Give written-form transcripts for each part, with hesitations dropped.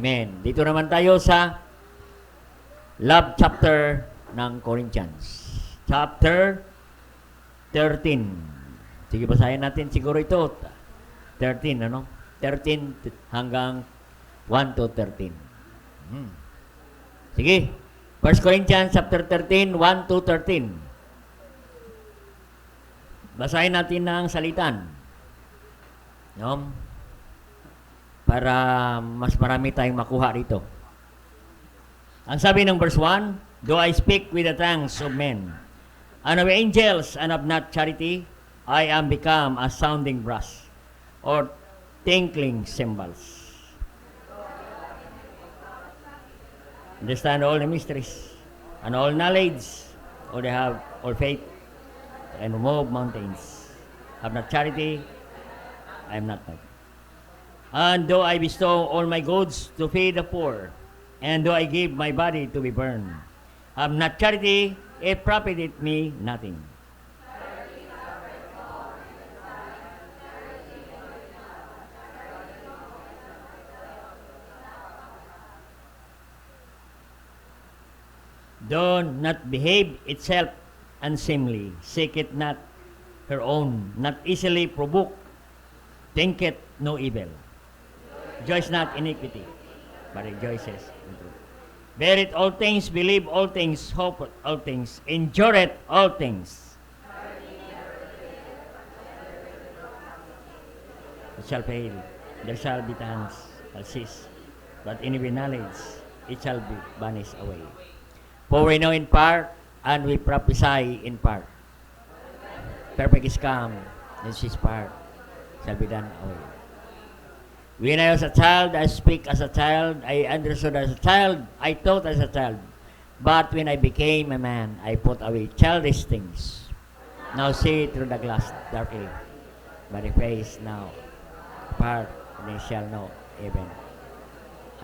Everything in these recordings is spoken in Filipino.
Amen. Dito naman tayo sa love chapter ng Corinthians. Chapter 13. Sige, basahin natin siguro ito. 13, ano? 13 hanggang 1 to 13. Sige. 1 Corinthians chapter 13, 1 to 13. Basahin natin ng salitan. No? Para mas marami tayong makuha rito. Ang sabi ng verse 1, "Do I speak with the tongues of men, and of angels, and of not charity, I am become a sounding brass, or tinkling cymbals. Understand all the mysteries, and all knowledge, or they have all faith, and remove mountains. Have not charity, I am not nothing. And though I bestow all my goods to feed the poor, and though I give my body to be burned, have not charity, it profiteth me nothing. Do not behave itself unseemly, seek it not her own, not easily provoked, thinketh no evil. Rejoice not in iniquity, but rejoices in truth. Bear it all things, believe all things, hope all things, endure it all things. It shall fail, there shall be times shall cease, but in every knowledge it shall be vanished away. For we know in part, and we prophesy in part. Perfect is come, and his part shall be done away. When I was a child, I speak as a child, I understood as a child, I thought as a child. But when I became a man, I put away childish things. Now see through the glass darkly, but the face now apart, and they shall know even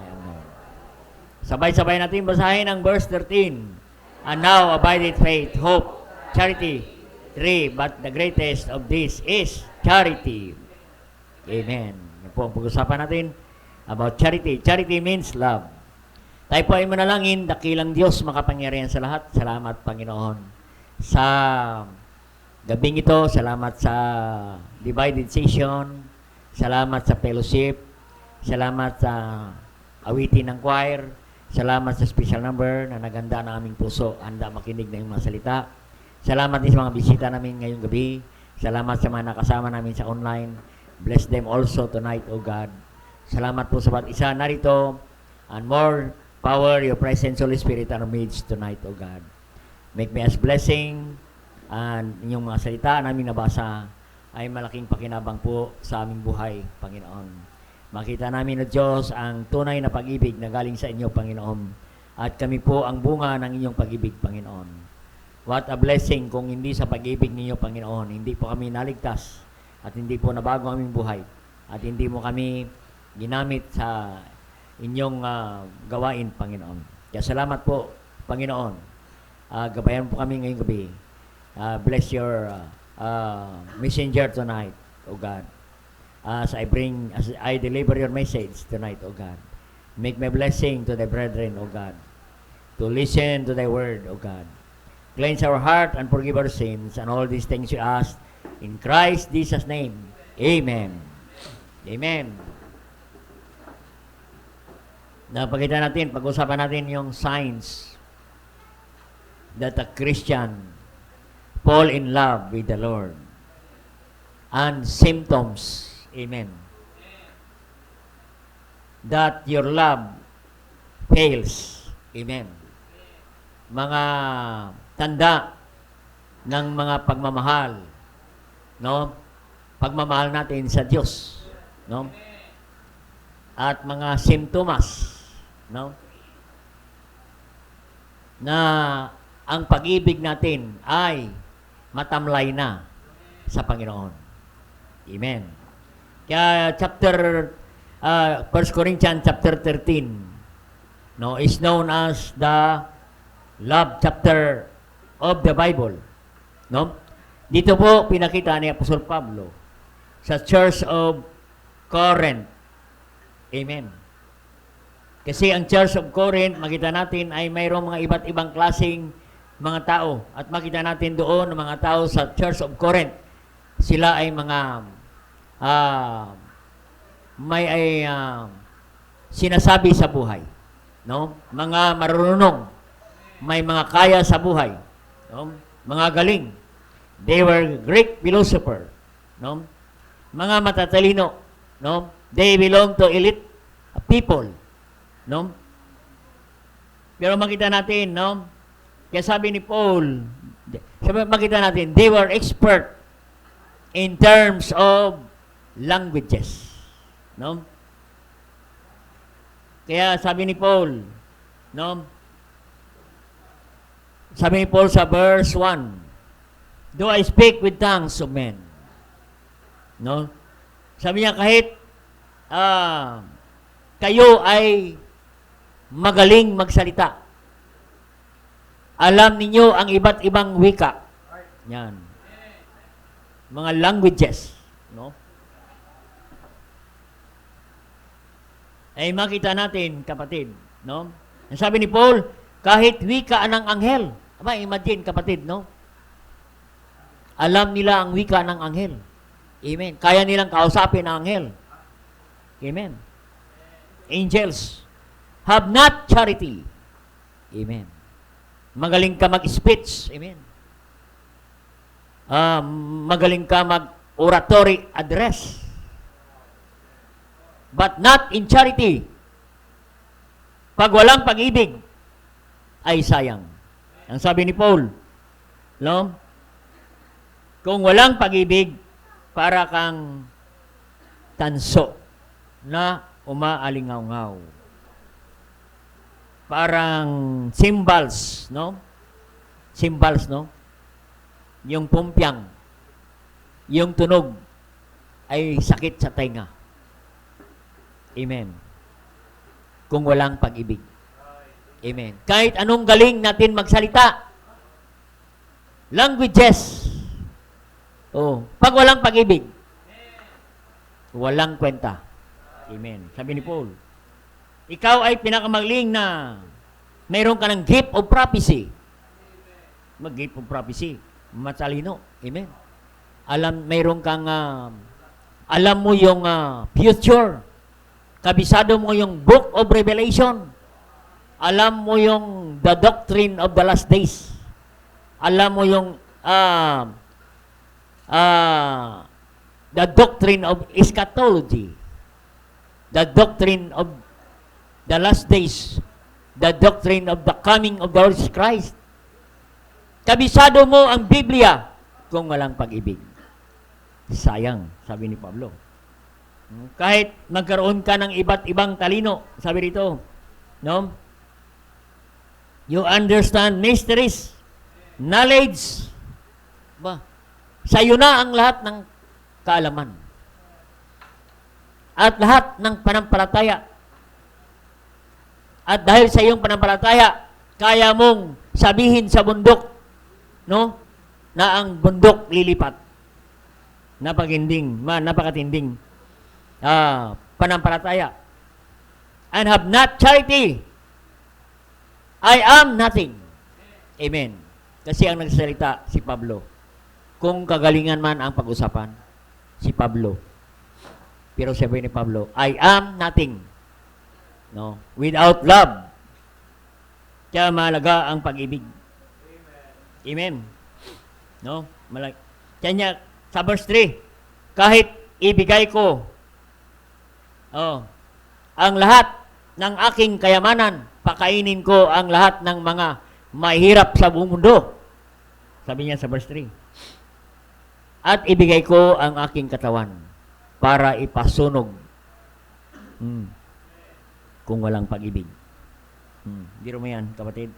I am known. Sabay-sabay natin basahin ang verse 13. And now abideth faith, hope, charity, 3, but the greatest of these is charity. Amen. Yan po ang pag-usapan natin about charity. Charity means love. Tayo po ay manalangin, dakilang Diyos, makapangyarihan sa lahat. Salamat, Panginoon. Sa gabing ito, salamat sa divided session, salamat sa fellowship, salamat sa awitin ng choir, salamat sa special number na naganda ng aming puso, handa makinig na yung mga salita. Salamat din sa mga bisita namin ngayong gabi. Salamat sa mga nakasama namin sa online. Bless them also tonight, O God. Salamat po sa bawat isa narito. And more power, your presence, Holy Spirit, in our midst tonight, O God. Make me as blessing. And inyong mga salita namin nabasa ay malaking pakinabang po sa aming buhay, Panginoon. Makita namin, O Diyos, ang tunay na pag-ibig na galing sa inyo, Panginoon. At kami po ang bunga ng inyong pag-ibig, Panginoon. What a blessing kung hindi sa pag-ibig ninyo, Panginoon. Hindi po kami naligtas. At hindi po nabago ang aming buhay. At hindi mo kami ginamit sa inyong gawain, Panginoon. Kaya salamat po, Panginoon. Gabayan po kami ngayong gabi. Bless your messenger tonight, O God. As I deliver your message tonight, O God. Make me blessing to the brethren, O God. To listen to thy word, O God. Cleanse our heart and forgive our sins. And all these things you ask in Christ Jesus' name. Amen. Amen. Napakita natin, pag-usapan natin yung signs that a Christian fall in love with the Lord. And symptoms, amen, that your love fails. Amen. Mga tanda ng mga pagmamahal, no? Pagmamahal natin sa Diyos, no? At mga simptomas, no? Na ang pag-ibig natin ay matamlay na sa Panginoon. Amen. Kaya chapter 1 Corinthians chapter 13, no, is known as the love chapter of the Bible, no? Dito po pinakita ni Apostol Pablo sa Church of Corinth. Amen. Kasi ang Church of Corinth, makita natin ay mayroong mga iba't ibang klaseng mga tao. At makita natin doon ang mga tao sa Church of Corinth. Sila ay mga sinasabi sa buhay. No? Mga marunong. May mga kaya sa buhay. No? Mga galing. They were Greek philosopher. No? Mga matatalino. No? They belong to elite people. No? Pero makita natin, no? Kaya sabi ni Paul, makita natin, they were expert in terms of languages. No? Kaya sabi ni Paul, no? Sabi ni Paul sa verse 1, do I speak with tongues of men? No? Sabi niya kahit kayo ay magaling magsalita. Alam ninyo ang iba't ibang wika. Yan. Mga languages, no? Ay makita natin, kapatid, no? Ang sabi ni Paul, kahit wika ng anghel. Aba, imagine, kapatid, no? Alam nila ang wika ng anghel. Amen. Kaya nilang kausapin ang anghel. Amen. Angels have not charity. Amen. Magaling ka mag-speech. Amen. Magaling ka mag-oratory address. But not in charity. Pag walang pag-ibig, ay sayang. Ang sabi ni Paul, no? Kung walang pag-ibig, para kang tanso na umaalingaw-ngaw. Parang cymbals, no? Cymbals, no? Yung pumpyang, yung tunog ay sakit sa tenga. Amen. Kung walang pag-ibig. Amen. Kahit anong galing natin magsalita, languages, pag walang pag-ibig, walang kwenta. Amen. Sabi ni Paul, ikaw ay pinakamagaling na mayroon ka ng gift of prophecy. Mag-gift of prophecy. Matalino. Amen. Mayroon kang, alam mo yung future. Kabisado mo yung book of Revelation. Alam mo yung the doctrine of the last days. Alam mo yung the doctrine of eschatology. The doctrine of the last days, the doctrine of the coming of the Lord Christ. Kabisado mo ang Biblia kung walang pag-ibig. Sayang, sabi ni Pablo. Kahit magkaroon ka ng iba't ibang talino, sabi rito, no? You understand mysteries, knowledge. Sa'yo na ang lahat ng kaalaman. At lahat ng panampalataya. At dahil sa iyong panampalataya, kaya mong sabihin sa bundok, no? Na ang bundok lilipat. Napakatinding panampalataya. And have not charity, I am nothing. Amen. Kasi ang nagsalita si Pablo. Kung kagalingan man ang pag-usapan, si Pablo. Pero sabi ni Pablo, I am nothing. No? Without love. Kaya mahalaga ang pag-ibig. Amen. No? Kaya niya, sa verse 3, kahit ibigay ko ang lahat ng aking kayamanan, pakainin ko ang lahat ng mga mahirap sa buong mundo. Sabi niya sa verse 3. At ibigay ko ang aking katawan para ipasunog. Kung walang pag-ibig. Biro mo yan, kapatid.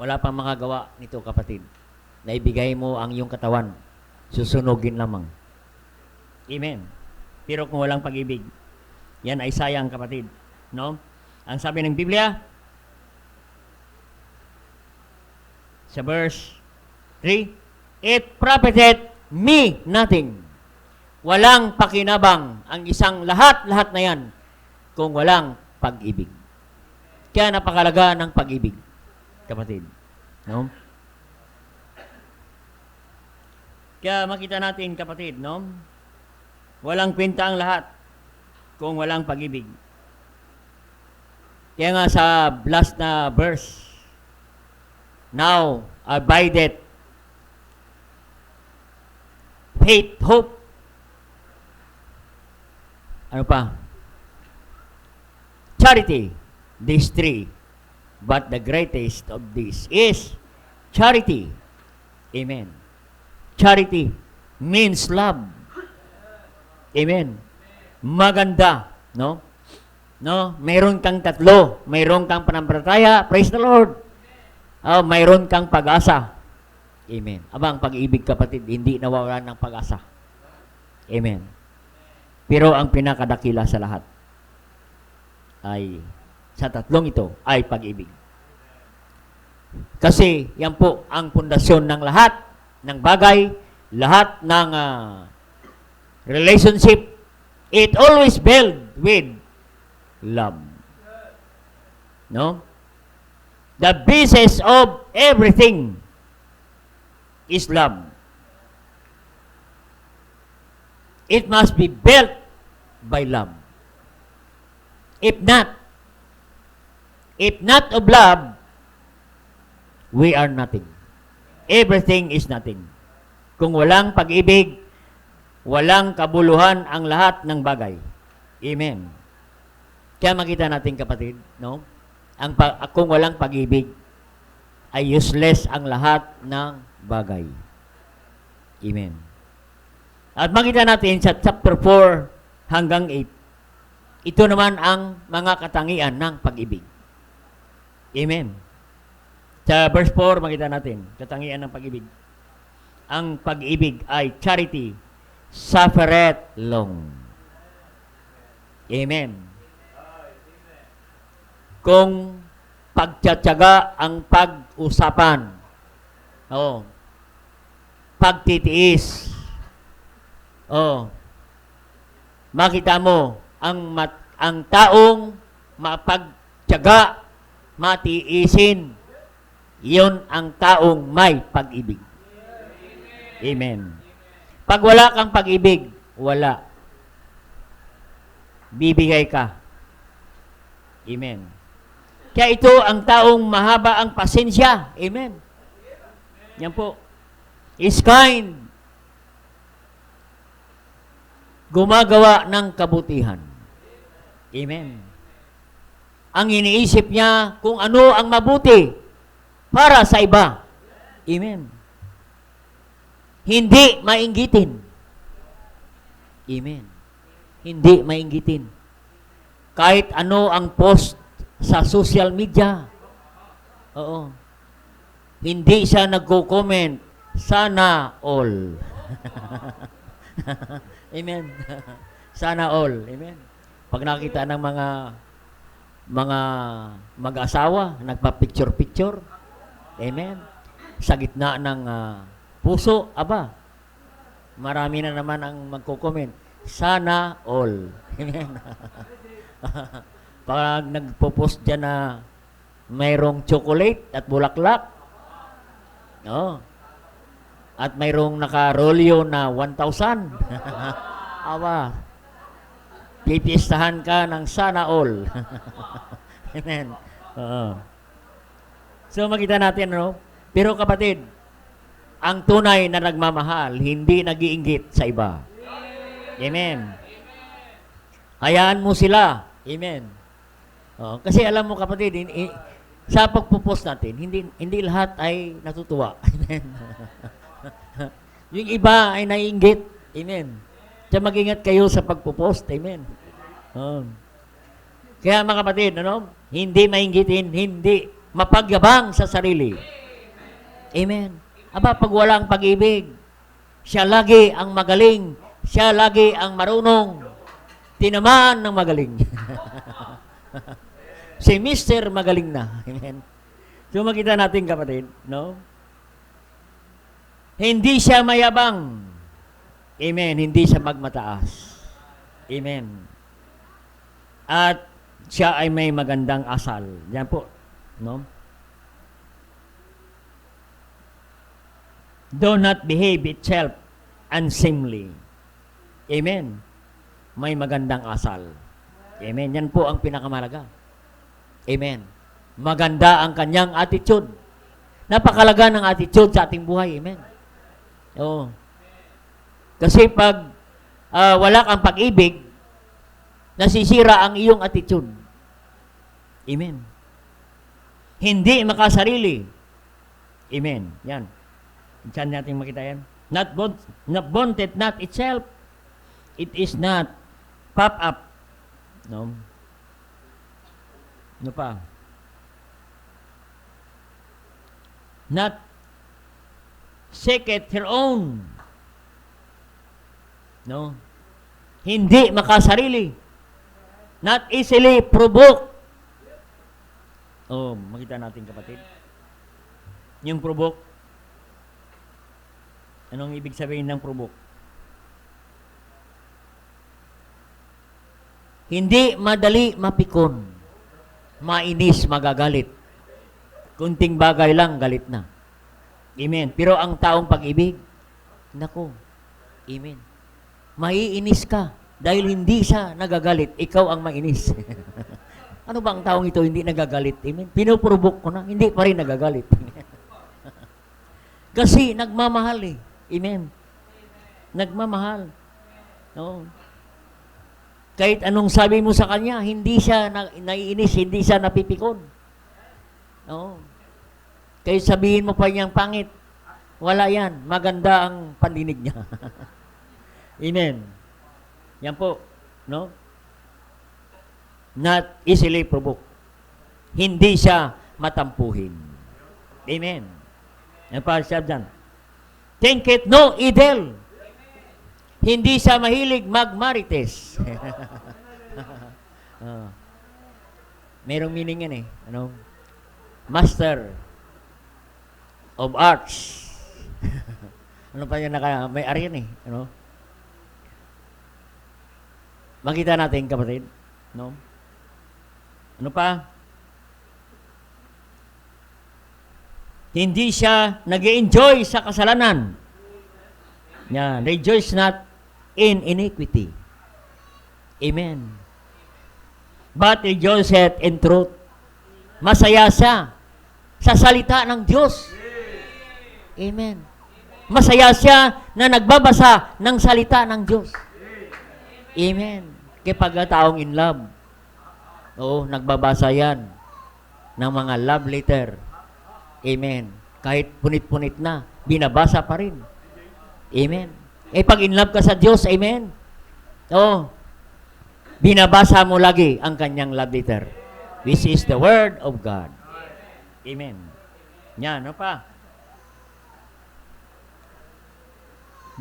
Wala pang makagawa nito, kapatid. Na ibigay mo ang iyong katawan. Susunogin lamang. Amen. Pero kung walang pag-ibig, yan ay sayang, kapatid. No? Ang sabi ng Biblia, sa verse 3, it profited me nothing. Walang pakinabang ang isang lahat na yan kung walang pag-ibig. Kaya napakalaga ng pag-ibig, kapatid. No? Kaya makita natin, kapatid, no? Walang kwenta ang lahat kung walang pag-ibig. Kaya nga sa last na verse, now abideth faith, hope. Ano pa? Charity. These three. But the greatest of these is charity. Amen. Charity means love. Amen. Maganda, no? No, mayroon kang tatlo, mayroon kang pananampalataya, praise the Lord. Mayroon kang pag-asa. Amen. Abang pag-ibig, kapatid, hindi nawawalan ng pag-asa. Amen. Pero ang pinakadakila sa lahat ay sa tatlong ito ay pag-ibig. Kasi yan po ang pundasyon ng lahat ng bagay, lahat ng relationship. It always built with love. No? The basis of everything is love. It must be built by love. If not of love, we are nothing. Everything is nothing. Kung walang pag-ibig, walang kabuluhan ang lahat ng bagay. Amen. Kaya makita natin, kapatid, no? Kung walang pag-ibig, ay useless ang lahat ng bagay. Amen. At makita natin sa chapter 4 hanggang 8, ito naman ang mga katangian ng pag-ibig. Amen. Sa verse 4, makita natin, katangian ng pag-ibig. Ang pag-ibig ay charity, suffereth long. Amen. Kung pagtsatsaga ang pag-usapan, pagtitiis, makita mo, ang taong mapagtsaga, matiisin, yun ang taong may pag-ibig. Amen. Pag wala kang pag-ibig, wala. Bibigay ka. Amen. Kaya ito ang taong mahaba ang pasensya. Amen. Yan po. Is kind. Gumagawa ng kabutihan. Amen. Ang iniisip niya kung ano ang mabuti para sa iba. Amen. Hindi mainggitin. Amen. Hindi mainggitin. Kahit ano ang post sa social media. Oo. Hindi siya nagko-comment, sana all. Amen. Sana all. Amen. Pag nakita ng mga mag-asawa, nagpa-picture-picture. Amen. Sa gitna ng puso, aba, marami na naman ang magko-comment, sana all. Amen. Pag nagpo-post dyan na mayroong chocolate at bulaklak, at mayroong naka-rolyo na 1,000, aba, pipistahan ka ng sana all. Amen. So, makita natin, pero kapatid, ang tunay na nagmamahal, hindi nag-iinggit sa iba. Amen. Hayaan mo sila. Amen. Kasi alam mo, kapatid, sa pagpo-post natin, hindi lahat ay natutuwa. Amen. Yung iba ay naiinggit. Amen. Kaya mag-ingat kayo sa pagpo-post. Amen. Kaya mga kapatid, hindi mainggitin, hindi mapagyabang sa sarili. Amen. Aba, pag walang pag-ibig, siya lagi ang magaling, siya lagi ang marunong, tinamaan ng magaling. Si Mr. Magaling na. Amen. So makita natin, kapatid, hindi siya mayabang. Amen. Hindi siya magmataas. Amen. At siya ay may magandang asal. Yan po, no? Do not behave itself unseemly. Amen. May magandang asal. Amen. Yan po ang pinakamalaga. Amen. Maganda ang kanyang attitude. Napakalaga ng attitude sa ating buhay. Amen. Oo. Kasi pag wala kang pag-ibig, nasisira ang iyong attitude. Amen. Hindi makasarili. Amen. Yan. Saan natin makita yan? Not wanted, not itself. It is not pop up. No? Ano pa? Not seeketh her own. No? Hindi makasarili. Not easily provoked. Oh, makita natin kapatid. Yung provoke. Anong ibig sabihin ng provoke? Hindi madali mapikon. Mainis, magagalit. Kunting bagay lang, galit na. Amen. Pero ang taong pag-ibig, nako, amen. Maiinis ka dahil hindi siya nagagalit. Ikaw ang mainis. Ano ba ang taong ito hindi nagagalit? Amen. Pinuprovoke ko na, hindi pa rin nagagalit. Kasi nagmamahal eh. Amen. Nagmamahal. No. Kahit anong sabi mo sa kanya, hindi siya naiinis, hindi siya napipikon. No. Kahit sabihin mo pa niyang pangit, wala yan. Maganda ang pandinig niya. Amen. Yan po. No? Not easily provoked. Hindi siya matampuhin. Amen. Yan pa siya dyan. Thinketh no evil. Hindi siya mahilig magmarites. Merong meaning yan eh. Ano? Master of arts. Ano pa yan may ari yan eh. Ano? Makita natin kapatid. No? Ano pa? Hindi siya nag-enjoy sa kasalanan. Yan. Rejoice not in iniquity. Amen. But rejoiceth in truth. Masaya siya sa salita ng Diyos. Amen. Masaya siya na nagbabasa ng salita ng Diyos. Amen. Kapag taong in love, oo, nagbabasa yan ng mga love letter. Amen. Kahit punit-punit na, binabasa pa rin. Amen. Pag in love ka sa Diyos, amen. Oo. Binabasa mo lagi ang kanyang love letter. This is the Word of God. Amen. Yan, ano pa?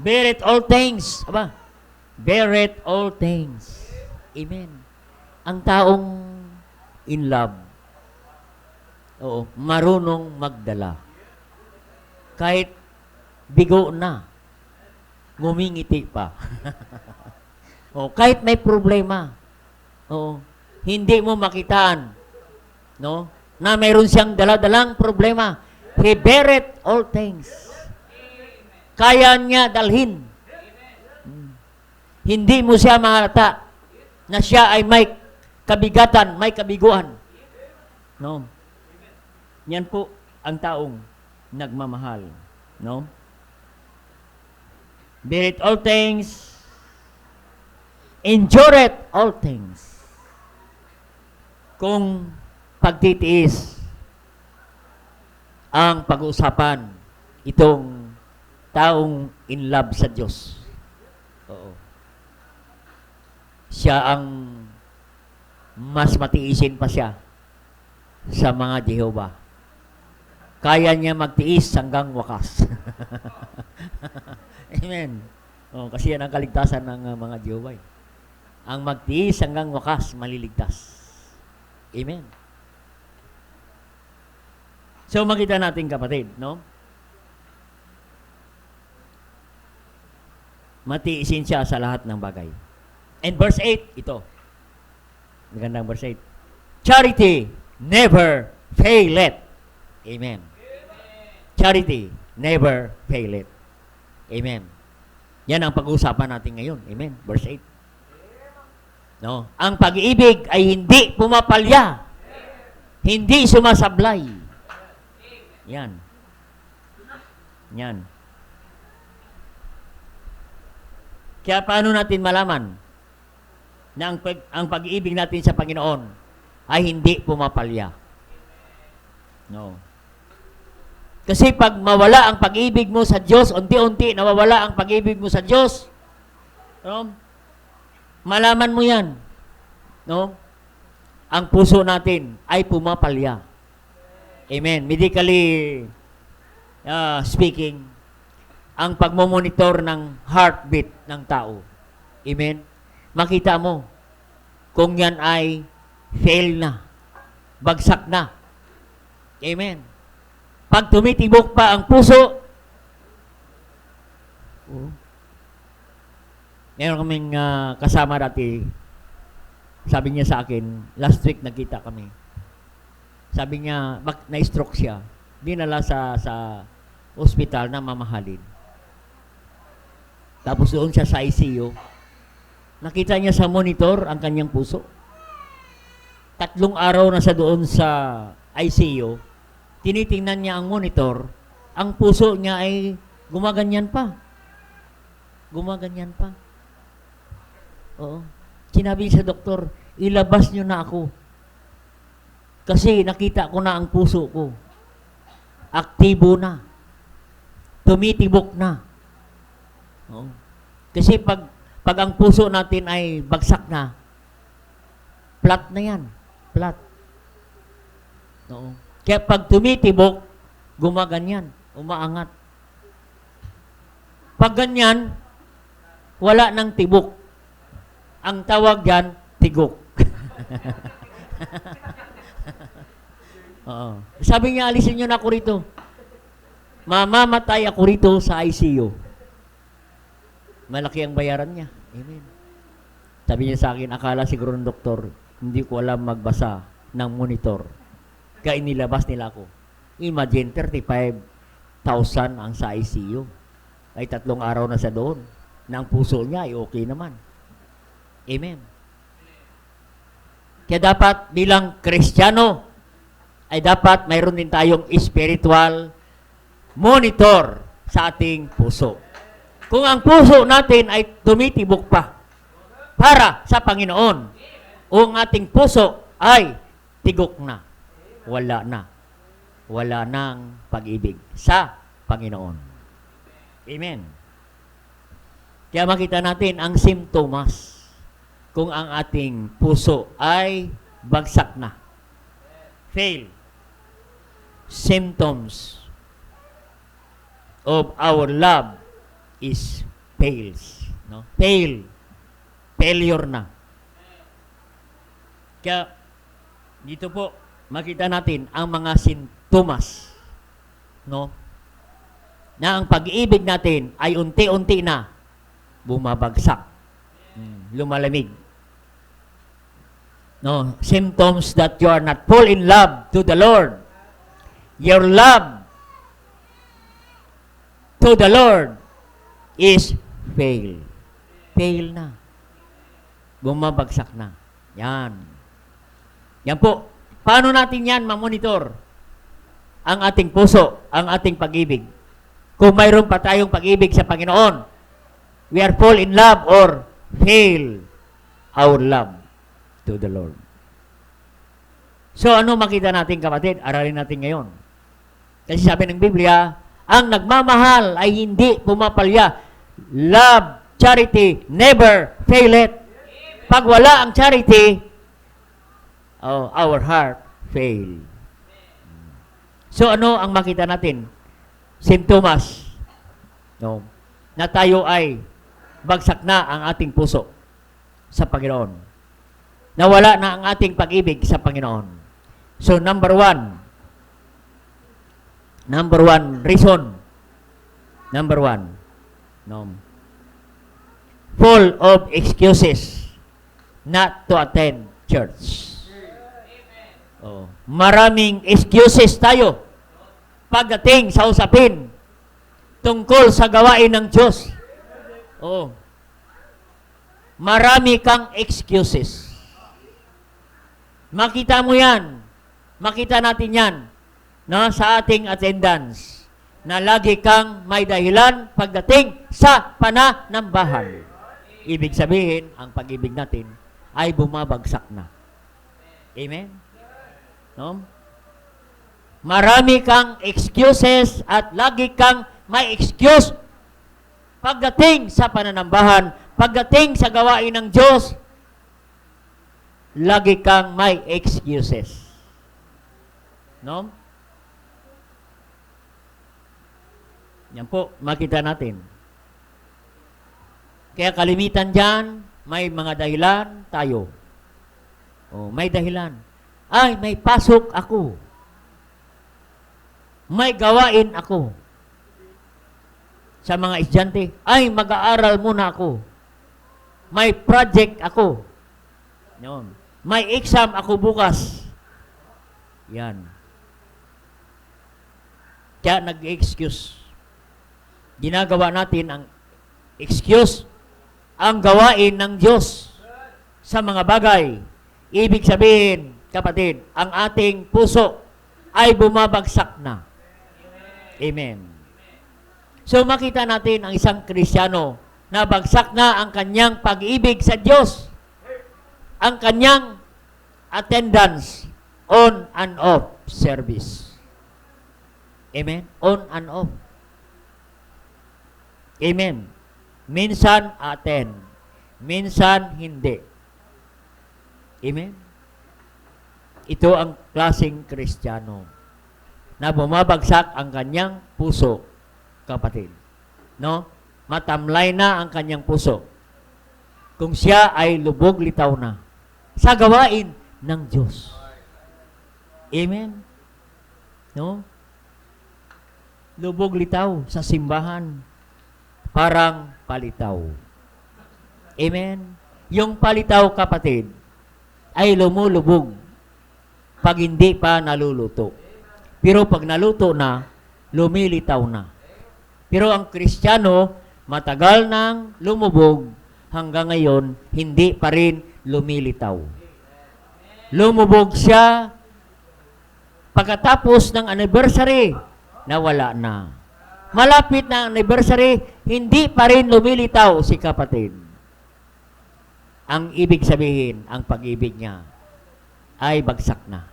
Bear it all things. Aba? Bear it all things. Amen. Ang taong in love, oo, marunong magdala. Kahit bigo na, ngumingiti pa. O, kahit may problema, o, hindi mo makitaan, no, na mayroon siyang dala-dalang problema. He beareth all things. Kaya niya dalhin. Hindi mo siya mahalata na siya ay may kabigatan, may kabiguan. No? Yan po ang taong nagmamahal. No? Bear it all things, endure it all things. Kung pagtitiis ang pag-uusapan itong taong in love sa Diyos. Oo. Siya ang mas matiisin pa siya sa mga Jehovah. Kaya niya magtiis hanggang wakas. Amen. Oh, kasi yan ang kaligtasan ng mga Jehovah. Ang magtiis hanggang wakas, maliligtas. Amen. So, makita natin kapatid, no? Matiisin siya sa lahat ng bagay. And verse 8, ito. Magandang verse 8. charity never faileth. Amen. Charity never faileth. Amen. Yan ang pag-uusapan natin ngayon. Amen. Verse 8. No? Ang pag-ibig ay hindi pumapalya. Hindi sumasablay. Yan. Yan. Kaya paano natin malaman na ang pag-ibig natin sa Panginoon ay hindi pumapalya? No. Kasi pag mawala ang pag-ibig mo sa Diyos, unti-unti nawawala ang pag-ibig mo sa Diyos, no? Malaman mo yan. No? Ang puso natin ay pumapalya. Amen. Medically speaking, ang pagmomonitor ng heartbeat ng tao. Amen. Makita mo kung yan ay fail na, bagsak na. Amen. Pag tumitibok pa ang puso, meron kaming kasama dati, sabi niya sa akin, last week nagkita kami. Sabi niya, na-stroke siya. Dinala sa ospital na mamahalin. Tapos doon siya sa ICU. Nakita niya sa monitor ang kanyang puso. 3 araw na sa doon sa ICU. Tinitingnan niya ang monitor. Ang puso niya ay gumaganyan pa. Gumaganyan pa. Oo. Sinabi sa doktor, ilabas niyo na ako. Kasi nakita ko na ang puso ko. Aktibo na. Tumitibok na. Oo. Kasi pag ang puso natin ay bagsak na, flat na yan. Flat. Oo. Kaya pag tumitibok, gumaganyan, umaangat. Pag ganyan, wala nang tibok. Ang tawag yan, tigok. Oo. Sabi niya, alisin niyo na ako rito. Mamamatay ako rito sa ICU. Malaki ang bayaran niya. Amen. Sabi niya sa akin, akala siguro ng doktor, hindi ko alam magbasa ng monitor. Kaya inilabas nila ako. Imagine, 35,000 ang sa ICU. Ay 3 araw na sa doon. Nang puso niya ay okay naman. Amen. Kaya dapat bilang Kristiyano, ay dapat mayroon din tayong spiritual monitor sa ating puso. Kung ang puso natin ay tumitibok pa para sa Panginoon, o ang ating puso ay tigok na, wala na. Wala nang pag-ibig sa Panginoon. Amen. Kaya makita natin ang simptomas kung ang ating puso ay bagsak na. Fail. Symptoms of our love is fails. No? Fail. Failure na. Kaya dito po makita natin ang mga sintomas, no? Na ang pag-ibig natin ay unti-unti na bumabagsak. Lumalamig. No, symptoms that you are not full in love to the Lord. Your love to the Lord is fail. Fail na. Bumabagsak na. Yan. Yan po. Paano natin yan mamonitor? Ang ating puso, ang ating pag-ibig. Kung mayroon pa tayong pag-ibig sa Panginoon, we are full in love or fail our love to the Lord. So, ano makita natin, kapatid? Aralin natin ngayon. Kasi sabi ng Biblia, ang nagmamahal ay hindi pumapalya. Love, charity, never faileth. Pag wala ang charity, our heart fail. So, ano ang makita natin? Sintomas. No? Na tayo ay bagsak na ang ating puso sa Panginoon. Nawala na ang ating pag-ibig sa Panginoon. So, number one reason. Number one, no, full of excuses not to attend church. Oh, maraming excuses tayo pagdating sa usapin tungkol sa gawain ng Diyos. Oh, marami kang excuses. Makita mo yan. Makita natin yan sa ating attendance na lagi kang may dahilan pagdating sa pananambahan. Ibig sabihin, ang pag-ibig natin ay bumabagsak na. Amen? No? Marami kang excuses at lagi kang may excuse pagdating sa pananambahan, pagdating sa gawain ng Diyos, lagi kang may excuses. No? Yan po, makita natin. Kaya kalimitan dyan, may mga dahilan tayo. Oh, may dahilan. Ay, may pasok ako. May gawain ako. Sa mga estudyante, ay, mag-aaral muna ako. May project ako. Yun. May exam ako bukas. Yan. Kaya nag-excuse. Ginagawa natin ang excuse ang gawain ng Diyos sa mga bagay. Ibig sabihin, kapatid, ang ating puso ay bumabagsak na. Amen. So makita natin ang isang Kristiyano na bagsak na ang kanyang pag-ibig sa Diyos. Ang kanyang attendance on and off service. Amen? On and off. Amen. Minsan attend. Minsan hindi. Amen? Ito ang klaseng Kristiyano na bumabagsak ang kanyang puso, kapatid. No? Matamlay na ang kanyang puso. Kung siya ay lubog litaw na sa gawain ng Diyos. Amen? No? Lubog litaw sa simbahan. Parang palitaw. Amen? Yung palitaw, kapatid, ay lumulubog pag hindi pa naluluto. Pero pag naluto na, lumilitaw na. Pero ang Kristiyano, matagal nang lumubog, hanggang ngayon, hindi pa rin lumilitaw. Lumubog siya pagkatapos ng anniversary, nawala na. Malapit na anniversary, hindi pa rin lumilitaw si kapatid. Ang ibig sabihin, ang pag-ibig niya ay bagsak na.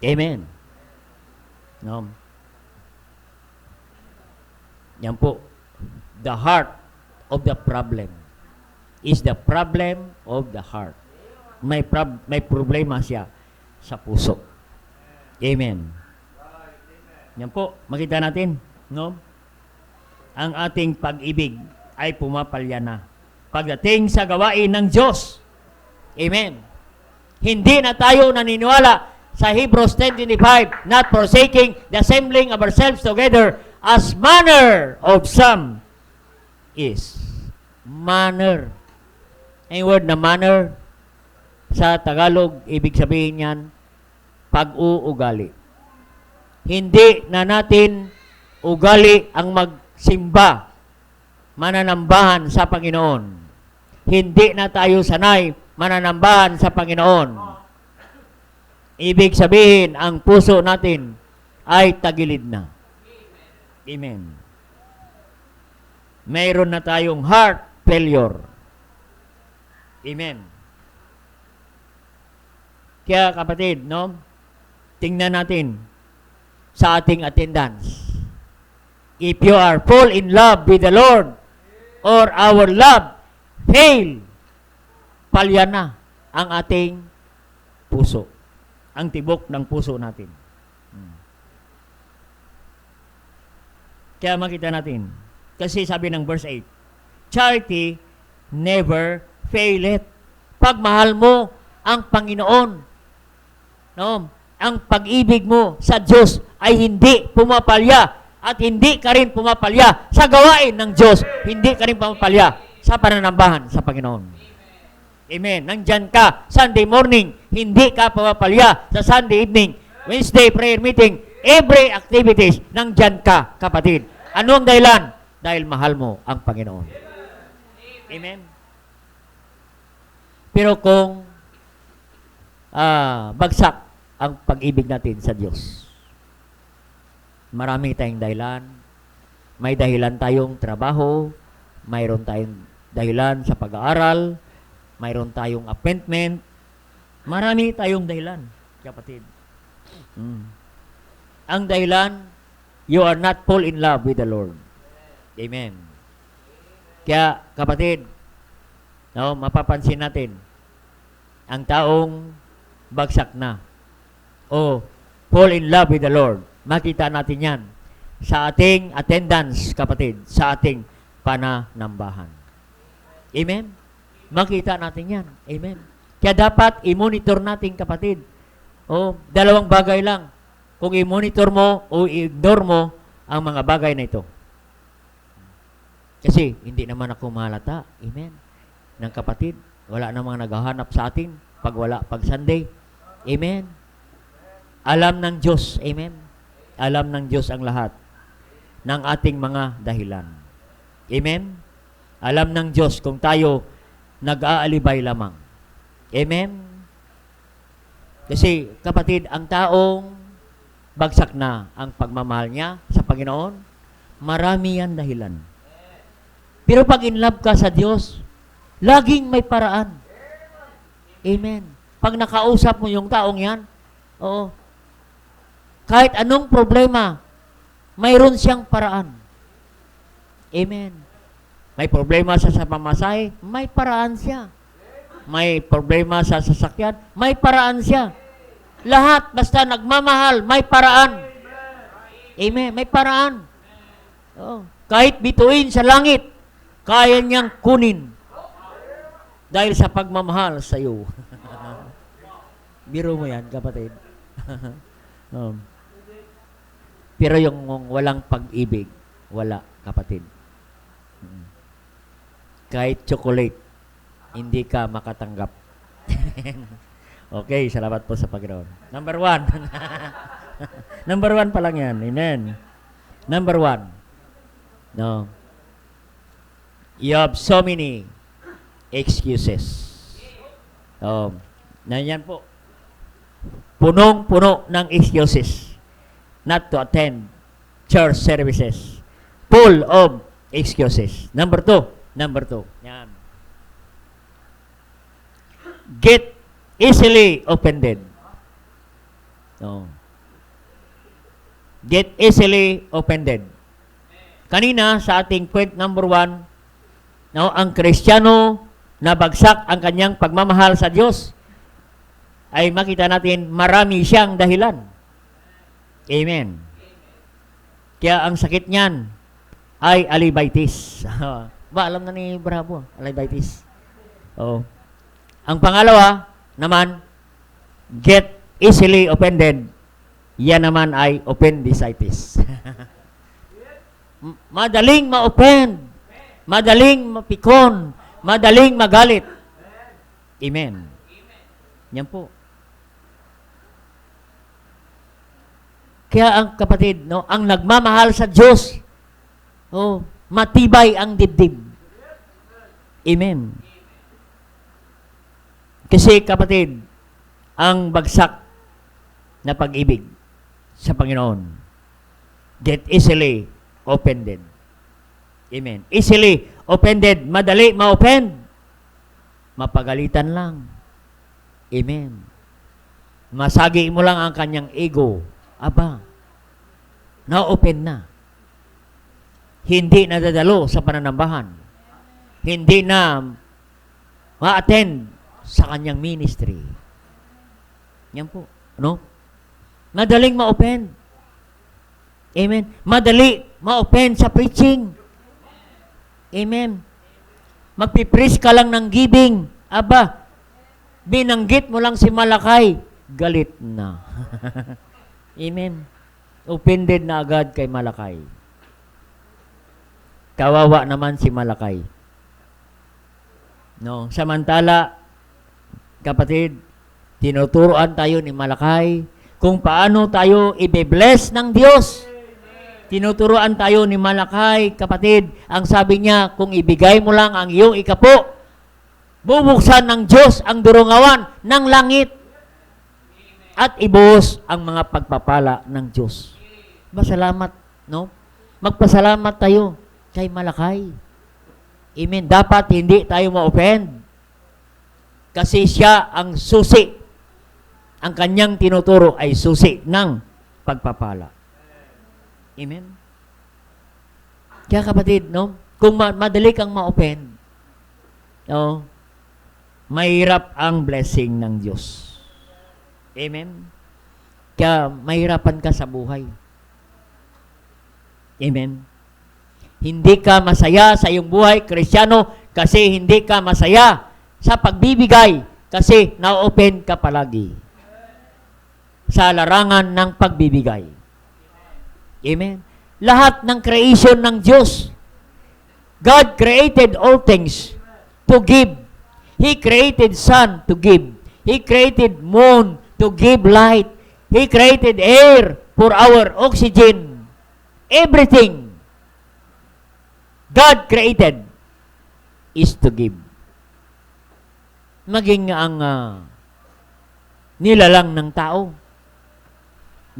Amen. No? Yan po. The heart of the problem is the problem of the heart. May problema siya sa puso. Amen. Yan po. Makita natin. No? Ang ating pag-ibig ay pumapalya na pagdating sa gawain ng Diyos. Amen. Hindi na tayo naniniwala sa Hebrews 10:25, not forsaking the assembling of ourselves together as manner of some is. Manner. Ang word na manner, sa Tagalog, ibig sabihin yan, pag-uugali. Hindi na natin ugali ang magsimba, mananambahan sa Panginoon. Hindi na tayo sanay mananambahan sa Panginoon. Ibig sabihin, ang puso natin ay tagilid na. Amen. Mayroon na tayong heart failure. Amen. Kaya kapatid, no? Tingnan natin sa ating attendance. If you are full in love with the Lord or our love fail, palya na ang ating puso. Ang tibok ng puso natin. Kaya makita natin. Kasi sabi ng verse 8, charity never faileth. Pagmahal mo ang Panginoon, no? Ang pag-ibig mo sa Diyos ay hindi pumapalya at hindi ka rin pumapalya sa gawain ng Diyos. Hindi ka rin pumapalya sa pananambahan sa Panginoon. Amen. Nandyan ka, Sunday morning, hindi ka pumapalya sa Sunday evening, Wednesday prayer meeting, every activities, nandyan ka, kapatid. Ano ang dahilan? Dahil mahal mo ang Panginoon. Amen. Pero kung bagsak ang pag-ibig natin sa Diyos, marami tayong dahilan. May dahilan tayong trabaho, mayroon tayong dahilan sa pag-aaral, mayroon tayong appointment, marami tayong dahilan, kapatid. Ang dahilan, you are not fall in love with the Lord. Amen. Kaya, kapatid, no, mapapansin natin, ang taong bagsak na, o fall in love with the Lord, makita natin yan sa ating attendance, kapatid, sa ating pananambahan. Amen? Makita natin yan. Amen? Kaya dapat i-monitor natin, kapatid. O, dalawang bagay lang. Kung i-monitor mo o i-ignore mo ang mga bagay na ito. Kasi, hindi naman ako mahalata. Amen? Ng kapatid, wala namang naghahanap sa atin pag Sunday. Amen? Alam ng Diyos. Amen? Alam ng Diyos ang lahat ng ating mga dahilan. Amen? Alam ng Diyos kung tayo nag-aalibay lamang. Amen? Kasi, kapatid, ang taong bagsak na ang pagmamahal niya sa Panginoon, marami yan dahilan. Pero pag in love ka sa Diyos, laging may paraan. Amen. Pag nakausap mo yung taong yan, oo, kahit anong problema, mayroon siyang paraan. Amen. May problema sa pamasahe, may paraan siya. May problema sa sasakyan, may paraan siya. Lahat, basta nagmamahal, may paraan. Amen. May paraan. Oo. Kahit bituin sa langit, kaya niyang kunin. Dahil sa pagmamahal sa iyo. Biro mo yan, kapatid. Pero yung walang pag-ibig, wala, kapatid. Kahit chocolate, hindi ka makatanggap. Okay, salamat po sa Panginoon. Number 1. Number 1 pa lang yan. Amen. Number 1. No. You have so many excuses. Nandiyan po. Punong-puno ng excuses not to attend church services. Full of excuses. Number 2. Yan. Get easily offended. No. Get easily offended. Kanina sa ating point number 1, no, ang Kristiyano na bagsak ang kanyang pagmamahal sa Diyos, ay makita natin marami siyang dahilan. Amen. Kaya ang sakit niyan ay alibitis. Ba, alam na ni Bravo, alibitis. Oo. Ang pangalawa naman, get easily offended. Yan naman ay appendicitis. Madaling ma-offend. Madaling mapikon. Madaling magalit. Amen. Yan po. Kaya ang kapatid, no, ang nagmamahal sa Diyos, oh, matibay ang dibdib. Amen. Kasi kapatid, ang bagsak na pag-ibig sa Panginoon, get easily offended. Amen. Easily offended, madali ma-offend. Mapagalitan lang. Amen. Masagi mo lang ang kanyang ego. Aba, na-open na. Hindi nadadalo sa pananambahan. Hindi na ma-attend sa kanyang ministry. Yan po. Ano? Madaling ma-open. Amen. Madali ma-open sa preaching. Amen. Magpipreach ka lang ng giving. Aba, binanggit mo lang si Malakay, galit na. Amen. Offended na agad kay Malakay. Kawawa naman si Malakay. No, samantala Kapatid, tinuturoan tayo ni Malakay kung paano tayo ibe-bless ng Diyos. Tinuturoan tayo ni Malakay, kapatid, ang sabi niya, kung ibigay mo lang ang iyong ikapo, bubuksan ng Diyos ang durungawan ng langit at ibuhos ang mga pagpapala ng Diyos. Masalamat, no? Magpasalamat tayo kay Malakay. Amen. Dapat hindi tayo ma-offend. Kasi siya ang susi. Ang kanyang tinuturo ay susi ng pagpapala. Amen. Kaya kapatid, no? Kung madali kang ma-offend, no? Mahirap ang blessing ng Diyos. Amen. Kaya mahirapan ka sa buhay. Amen. Hindi ka masaya sa iyong buhay, Kristiyano, kasi hindi ka masaya sa pagbibigay kasi na-open ka palagi sa larangan ng pagbibigay. Amen. Lahat ng creation ng Diyos, God created all things to give. He created sun to give. He created moon to give light. He created air for our oxygen. Everything God created is to give. Maging ang nilalang ng tao.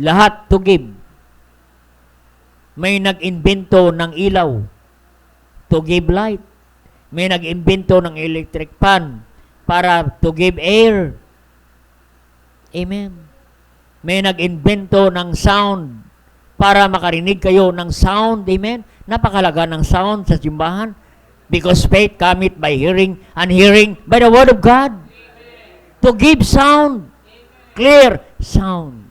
Lahat to give. May nag-invento ng ilaw to give light. May nag-invento ng electric fan para to give air. Amen. May nag-invento ng sound para makarinig kayo ng sound. Amen. Napakalaga ng sound sa simbahan. Because faith cometh by hearing, and hearing by the word of God. To give sound. Clear sound.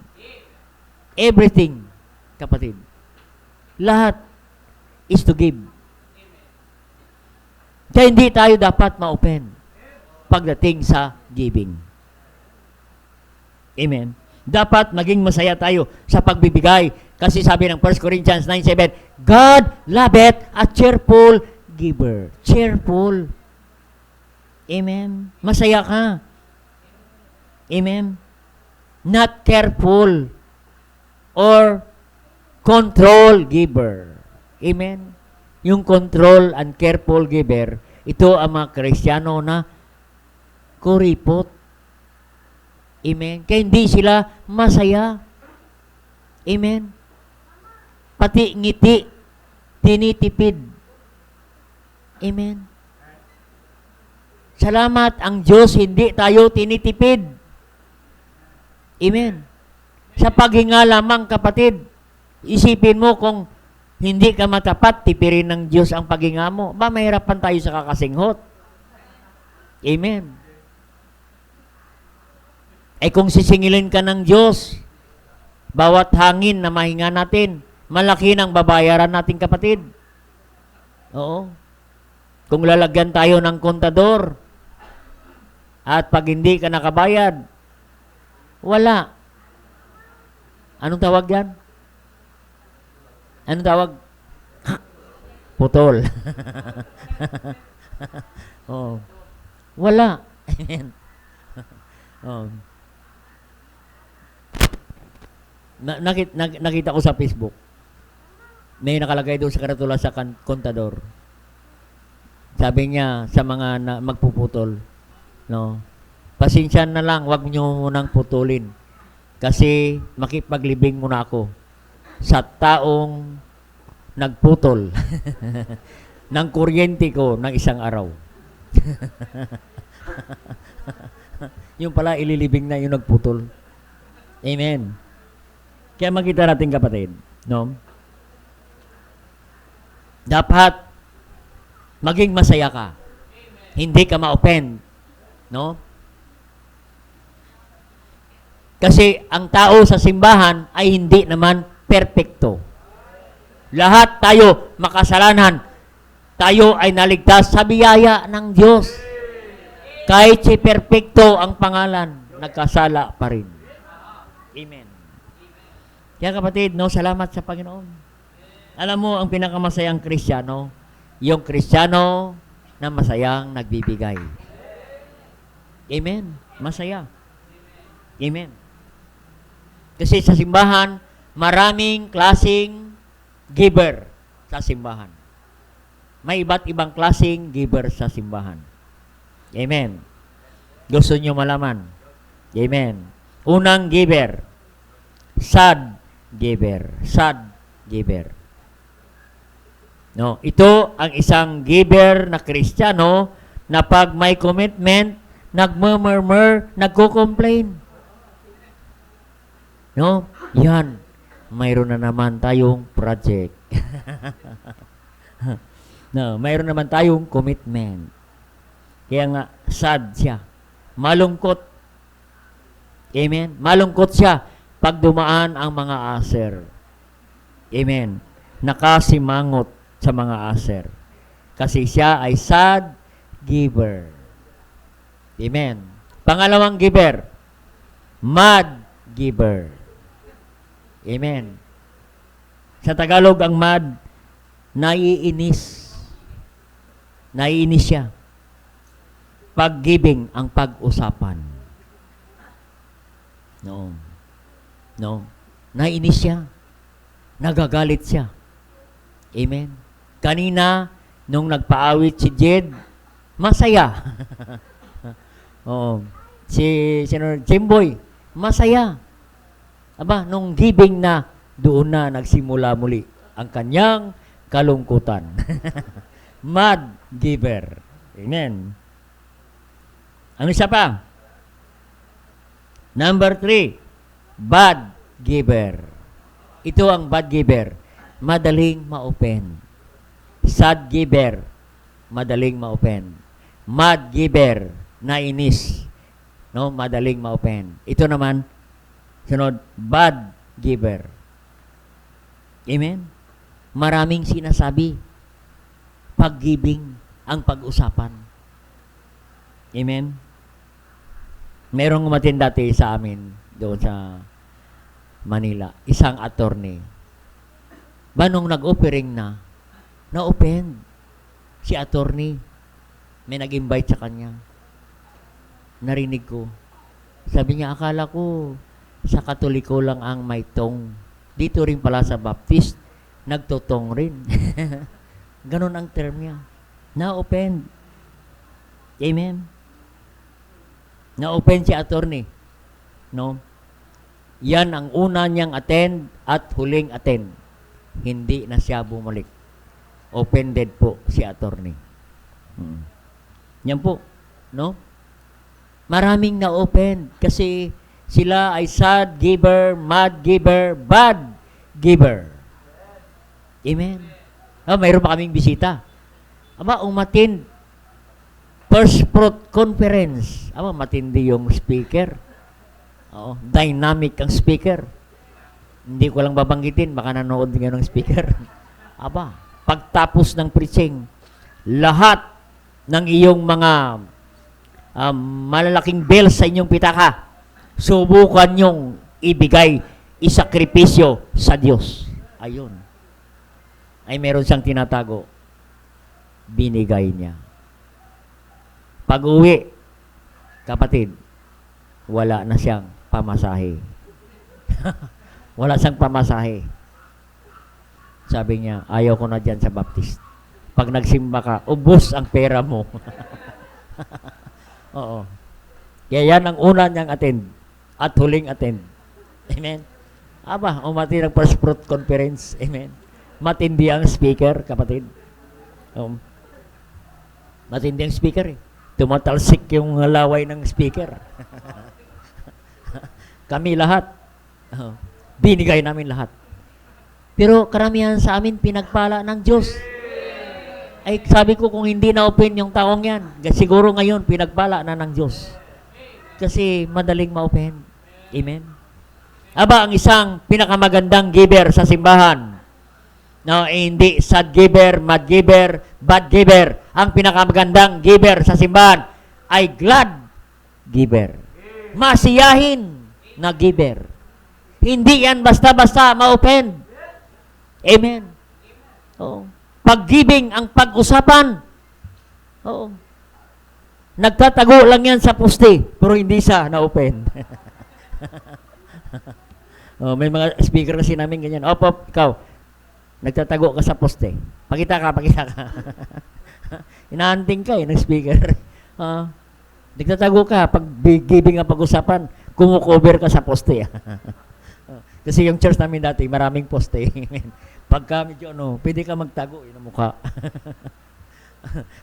Everything, kapatid. Lahat is to give. Kaya hindi tayo dapat ma-open pagdating sa giving. Amen. Dapat maging masaya tayo sa pagbibigay. Kasi sabi ng 1 Corinthians 9:7, God loveth a cheerful giver. Cheerful. Amen. Masaya ka. Amen. Not careful or control giver. Amen. Yung control and careful giver, ito ang mga Kristiyano na kuripot. Amen. Kaya hindi sila masaya. Amen. Pati ngiti, tinitipid. Amen. Salamat ang Diyos, hindi tayo tinitipid. Amen. Sa paghinga lamang, kapatid, isipin mo kung hindi ka matapat, tipirin ng Diyos ang paghinga mo. Ba, mahirapan tayo sa kakasinghot. Amen. Ay kung sisingilin ka ng Diyos, bawat hangin na mahinga natin, malaki ng babayaran natin, kapatid. Oo. Kung lalagyan tayo ng kontador, at pag hindi ka nakabayad, wala. Anong tawag yan? Anong tawag? Putol. Oh. Wala. Oh. Nakita ko sa Facebook. May nakalagay doon sa karatula sa kontador. Sabi niya sa mga magpuputol, no, pasensya na lang, wag niyo munang putulin. Kasi makipaglibing muna ako sa taong nagputol ng kuryente ko ng isang araw. Yung pala ililibing na yung nagputol. Amen. Kaya makita natin, kapatid, no? Dapat maging masaya ka. Hindi ka ma-offend. No? Kasi ang tao sa simbahan ay hindi naman perpekto. Lahat tayo makasalanan. Tayo ay naligtas sa biyaya ng Diyos. Kahit si perpekto ang pangalan, nagkasala pa rin. Amen. Kaya kapatid, no, salamat sa Panginoon. Alam mo, ang pinakamasayang Kristiyano, yung Kristiyano na masayang nagbibigay. Amen. Masaya. Amen. Kasi sa simbahan, maraming klaseng giver sa simbahan. May iba't ibang klaseng giver sa simbahan. Amen. Gusto nyo malaman? Amen. Unang giver, sad giver. Sad giver. No, ito ang isang giver na Kristiyano na pag may commitment, nagmumurmur, nagko-complain. No? Yan. Mayroon na naman tayong project. No, mayroon naman tayong commitment. Kaya nga, sad siya. Malungkot. Amen? Malungkot siya pag dumaan ang mga aser. Amen? Nakasimangot sa mga aser. Kasi siya ay sad giver. Amen? Pangalawang giver, mad giver. Amen? Sa Tagalog, ang mad, naiinis. Naiinis siya. Pag-giving ang pag-usapan. No. No. Naiinis siya. Nagagalit siya. Amen. Kanina, nung nagpaawit si Jed, masaya. Oo. Si Jimboy, masaya. Aba, nung giving na, doon na nagsimula muli ang kanyang kalungkutan. Mad giver. Amen. Ang isa pa. Number 3, bad giver. Ito ang bad giver. Madaling ma-open. Sad giver. Madaling ma-open. Mad giver. Nainis. No, madaling ma-open. Ito naman, sunod, bad giver. Amen? Maraming sinasabi. Pag-giving ang pag-usapan. Amen? Merong umatin dati sa amin doon sa Manila. Isang attorney. Ba nung nag-offering na-open si attorney. May nag-invite sa kanya. Narinig ko. Sabi niya, akala ko sa Katoliko lang ang may tong. Dito rin pala sa Baptist, nagtotong rin. Ganon ang term niya. Na-open. Amen? Na-open si attorney. No? Yan ang una niyang attend at huling attend. Hindi na siya bumalik. Open-ended po si attorney. Yan po. No? Maraming na-open kasi sila ay sad giver, mad giver, bad giver. Amen. Mayroon pa kaming bisita. Umatin. First Fruit Conference. Matindi yung speaker. Dynamic ang speaker. Hindi ko lang babanggitin, baka nanood nga ng speaker. Pagtapos ng preaching, lahat ng iyong mga malalaking bills sa inyong pitaka, subukan nyong ibigay, isakripisyo sa Diyos. Ayun. Ay meron siyang tinatago. Binigay niya. Pag-uwi, kapatid, wala na siyang pamasahe. Wala siyang pamasahe. Sabi niya, ayaw ko na dyan sa Baptist. Pag nagsimba ka, ubos ang pera mo. Oo. Kaya yan ang una niyang attend at huling attend. Amen. Umati ng First Fruit Conference. Amen. Matindi ang speaker, kapatid. Matindi ang speaker eh. Tumatalsik yung laway ng speaker. Kami lahat. Binigay namin lahat. Pero karamihan sa amin pinagpala ng Diyos. Ay sabi ko kung hindi na open yung taong yan, siguro ngayon pinagpala na ng Diyos. Kasi madaling ma-open. Amen. Ang isang pinakamagandang giver sa simbahan. No, hindi sad giver, mad giver, bad giver. Ang pinakamagandang giver sa simbahan ay glad giver. Masiyahin na giver. Hindi yan basta-basta ma-open. Amen. Oo. Pag-giving ang pag-usapan. Oo. Nagtatago lang yan sa poste, pero hindi siya na-open. Oh, may mga speaker kasi namin ganyan. Opo, ikaw, nagtatago ka sa poste. Pakita ka, pakita ka. Inaanting ka ng speaker. Nagtatago ka, pag giving ang pag-usapan, kumukover ka sa poste. Kasi yung church namin dati, maraming poste. Pagka medyo pwede ka magtago ng mukha.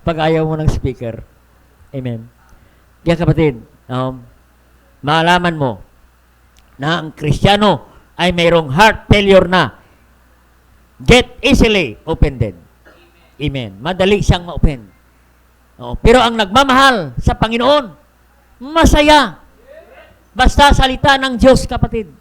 Pag ayaw mo ng speaker. Amen. Kaya kapatid, maalaman mo na ang Kristiyano ay mayroong heart failure na get easily offended. Amen. Madali siyang ma-offend. Pero ang nagmamahal sa Panginoon, masaya. Basta salita ng Diyos, kapatid.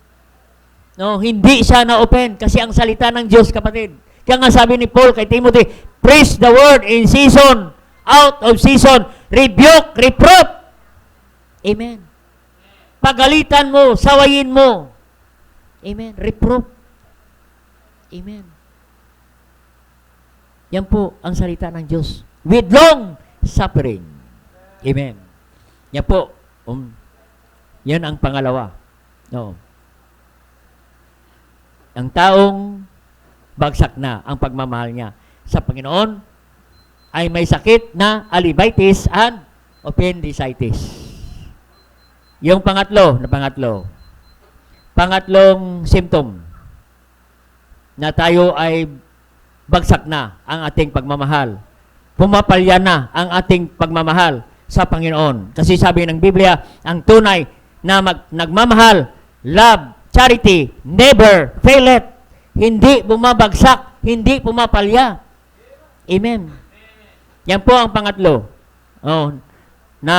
Hindi siya na-offend kasi ang salita ng Diyos, kapatid. Kaya nga sabi ni Paul kay Timothy, preach the word in season, out of season, rebuke, reproof. Amen. Pagalitan mo, sawayin mo. Amen. Reproof. Amen. Yan po ang salita ng Diyos. With long suffering. Amen. Yan po. Yan ang pangalawa. Ang taong bagsak na ang pagmamahal niya sa Panginoon ay may sakit na alibaitis and appendicitis. Yung pangatlong symptom na tayo ay bagsak na ang ating pagmamahal. Pumapalya na ang ating pagmamahal sa Panginoon. Kasi sabi ng Biblia, ang tunay na nagmamahal, love, charity, never faileth. Hindi bumabagsak, hindi pumapalya. Amen. Yan po ang pangatlo. Na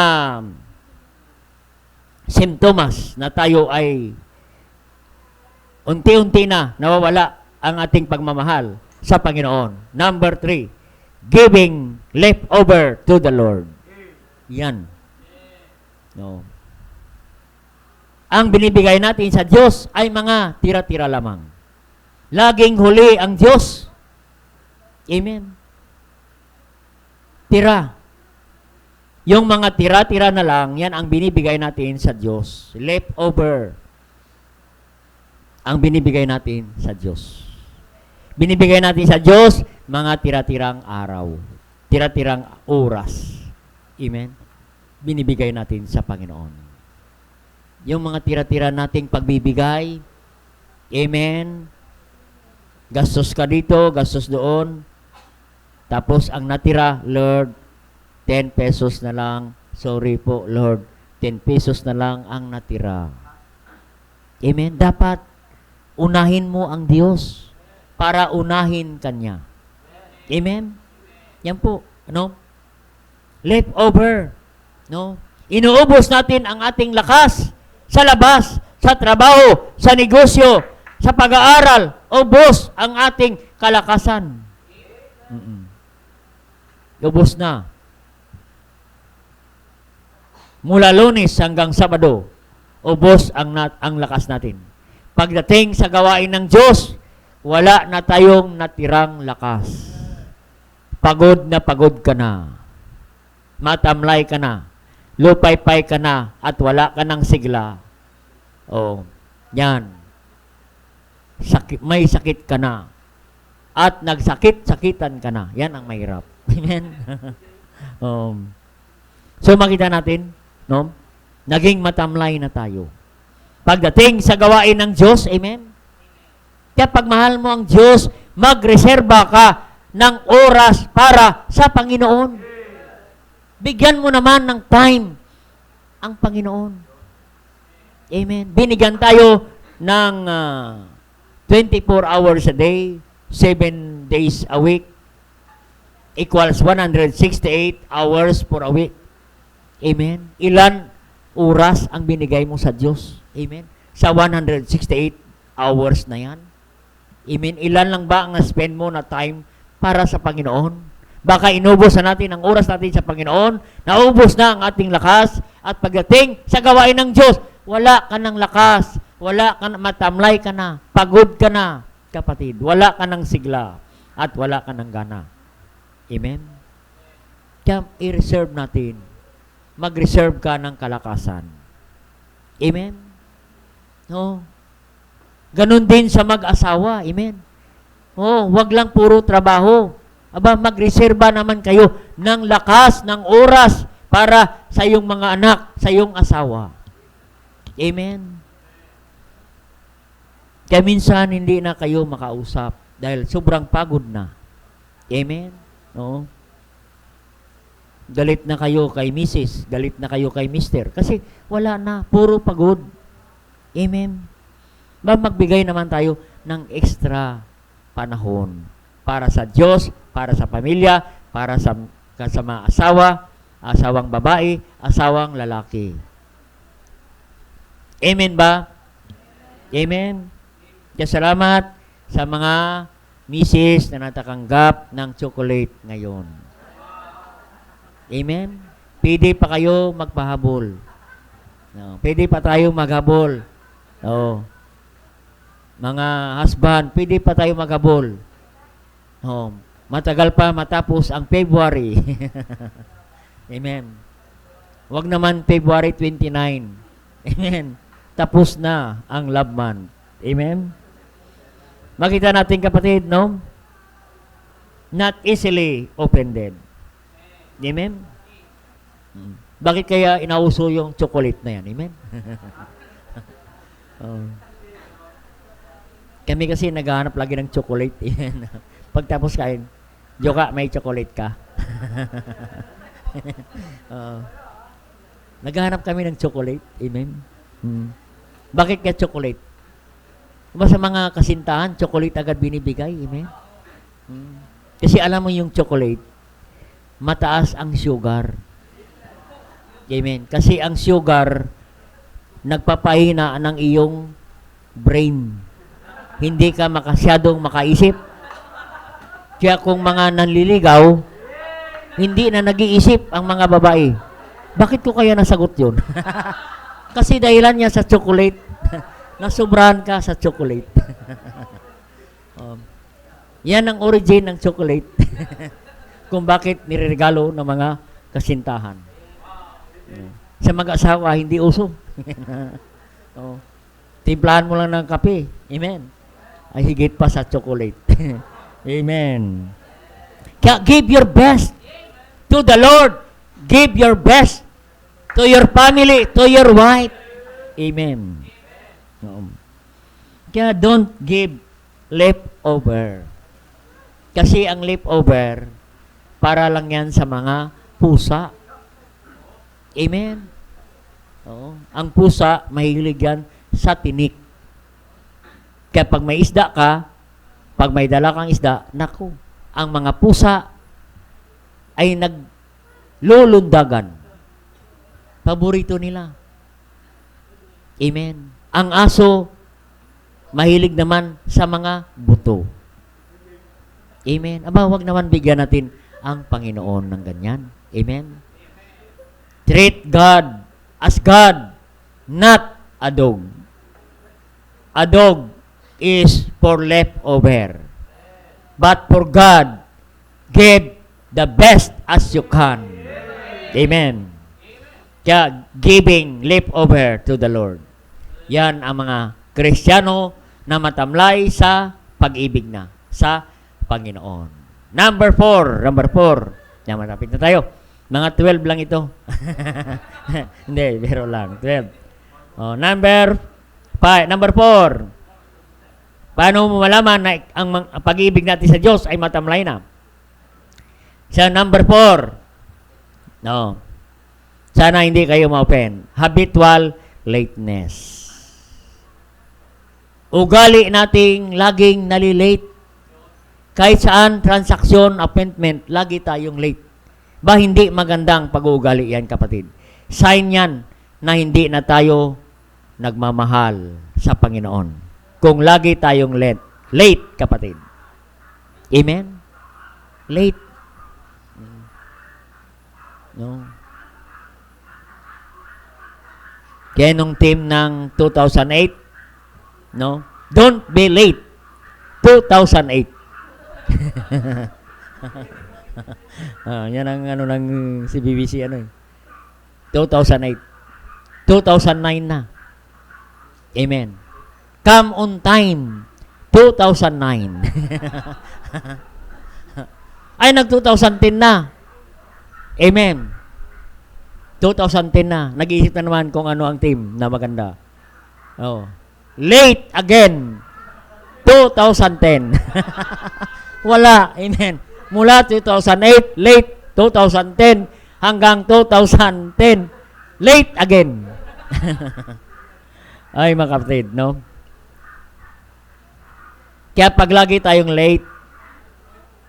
simptomas na tayo ay unti-unti na nawawala ang ating pagmamahal sa Panginoon. Number 3, giving leftover to the Lord. Yan. Ang binibigay natin sa Diyos ay mga tira-tira lamang. Laging huli ang Diyos. Amen. Tira. Yung mga tira-tira na lang, yan ang binibigay natin sa Diyos. Leftover. Ang binibigay natin sa Diyos. Binibigay natin sa Diyos, mga tira-tirang araw. Tira-tirang oras. Amen? Binibigay natin sa Panginoon. Yung mga tira-tira nating pagbibigay, amen, gastos ka dito, gastos doon, tapos ang natira, Lord, 10 pesos na lang. Sorry po, Lord. 10 pesos na lang ang natira. Amen? Dapat unahin mo ang Diyos para unahin Kanya. Amen? Yan po. Leftover. Inuubos natin ang ating lakas sa labas, sa trabaho, sa negosyo, sa pag-aaral. Ubos ang ating kalakasan. Ubos na. Mula Lunes hanggang Sabado, ubos ang lakas natin. Pagdating sa gawain ng Diyos, wala na tayong natirang lakas. Pagod ka na. Matamlay ka na. Lupay-pay ka na at wala ka ng sigla. Yan. May sakit ka na. At nagsakit-sakitan ka na. Yan ang mahirap. Amen? So makita natin, naging matamlay na tayo. Pagdating sa gawain ng Diyos, amen? Kaya pagmahal mo ang Diyos, magreserba ka ng oras para sa Panginoon. Bigyan mo naman ng time ang Panginoon. Amen? Binigyan tayo ng 24 hours a day, 7 days a week, equals 168 hours for a week. Amen? Ilan oras ang binigay mo sa Diyos? Amen? Sa 168 hours na yan? Amen? Ilan lang ba ang na-spend mo na time para sa Panginoon? Baka inubos na natin ang oras natin sa Panginoon, naubos na ang ating lakas, at pagdating sa gawain ng Diyos, wala ka ng lakas, wala ka na, matamlay ka na, pagod ka na, kapatid, wala ka ng sigla, at wala ka ng gana. Amen? Kaya i-reserve natin mag-reserve ka ng kalakasan. Amen? No? Ganon din sa mag-asawa. Amen? Oh, wag lang puro trabaho. Aba, mag-reserva naman kayo ng lakas, ng oras para sa iyong mga anak, sa iyong asawa. Amen? Kaya minsan hindi na kayo makausap dahil sobrang pagod na. Amen? No? Galit na kayo kay Mrs., galit na kayo kay Mister. Kasi wala na, puro pagod. Amen? Magbigay naman tayo ng extra panahon para sa Diyos, para sa pamilya, para sa mga asawa, asawang babae, asawang lalaki. Amen ba? Amen? Kaya salamat sa mga misis na natatanggap ng chocolate ngayon. Amen? Pwede pa kayo magpahabol. No, pwede pa tayo maghabol. No. Mga husband, pwede pa tayo maghabol. No, matagal pa matapos ang February. Amen. Wag naman February 29. Amen. Tapos na ang love month. Amen. Makita natin kapatid, no? Not easily offended. Amen? Bakit kaya inauso yung chocolate na yan? Amen? Kami kasi naghahanap lagi ng chocolate. Pagtapos kain, Joka, may chocolate ka? Naghahanap kami ng chocolate. Amen? Bakit kaya chocolate? Sa mga kasintahan, chocolate agad binibigay. Amen? Kasi alam mo yung chocolate, mataas ang sugar. Amen. Kasi ang sugar, nagpapahina ng iyong brain. Hindi ka makasyadong makaisip. Kaya kung mga nanliligaw, hindi na nag-iisip ang mga babae. Bakit ko kaya nasagot yun? Kasi dahilan niya sa chocolate. Nasubrahan ka sa chocolate. Yan ang origin ng chocolate. Kung bakit niregalo ng mga kasintahan. Sa mag-asawa, hindi uso. Timplahan mo lang ng kape. Amen. Ay higit pa sa chocolate. Amen. Kaya give your best to the Lord. Give your best to your family, to your wife. Amen. Kaya don't give leftover. Kasi ang leftover, para lang yan sa mga pusa. Amen? Oo. Ang pusa, mahilig yan sa tinik. Kaya pag may isda ka, pag may dala kang isda, naku, ang mga pusa ay naglulundagan. Paborito nila. Amen? Ang aso, mahilig naman sa mga buto. Amen? Aba, wag naman bigyan natin ang Panginoon ng ganyan. Amen? Treat God as God, not a dog. A dog is for leftover. But for God, give the best as you can. Amen. Kaya giving leftover to the Lord. Yan ang mga Kristiyano na matamlay sa pag-ibig na sa Panginoon. Number 4. Yan, malapit na tayo. Mga 12 lang ito. Hindi, biro lang. 12. Number 5. Number 4. Paano mo malaman na ang pag-ibig natin sa Diyos ay matamlay na? Sa number 4. No. Sana hindi kayo ma-open. Habitual lateness. Ugali nating laging nalilate. Kahit saan, transaksyon, appointment, lagi tayong late. Ba, hindi magandang pag-uugali yan, kapatid. Sign yan na hindi na tayo nagmamahal sa Panginoon. Kung lagi tayong late. Late, kapatid. Amen? Late. No. Kaya nung team ng 2008, no? Don't be late. 2008. Yan ang ano ng si BBC ano eh. 2008. 2009 na. Amen. Come on time. 2009. Ay, nag-2010 na. Amen. 2010 na. Nag-iisip na naman kung ano ang team na maganda. Oh. Late again. 2010. Wala. Amen. Mula 2008, late 2010, hanggang 2010, late again. Ay, mga kapatid, no? Kaya pag lagi tayong late,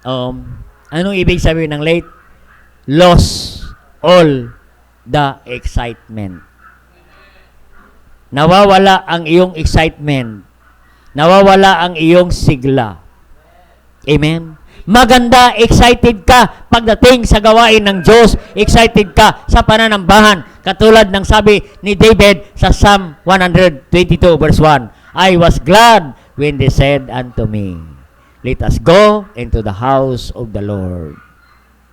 anong ibig sabihin ng late? Lost all the excitement. Nawawala ang iyong excitement. Nawawala ang iyong sigla. Amen? Maganda, excited ka pagdating sa gawain ng Diyos. Excited ka sa pananambahan. Katulad ng sabi ni David sa Psalm 122 verse 1, I was glad when they said unto me, let us go into the house of the Lord.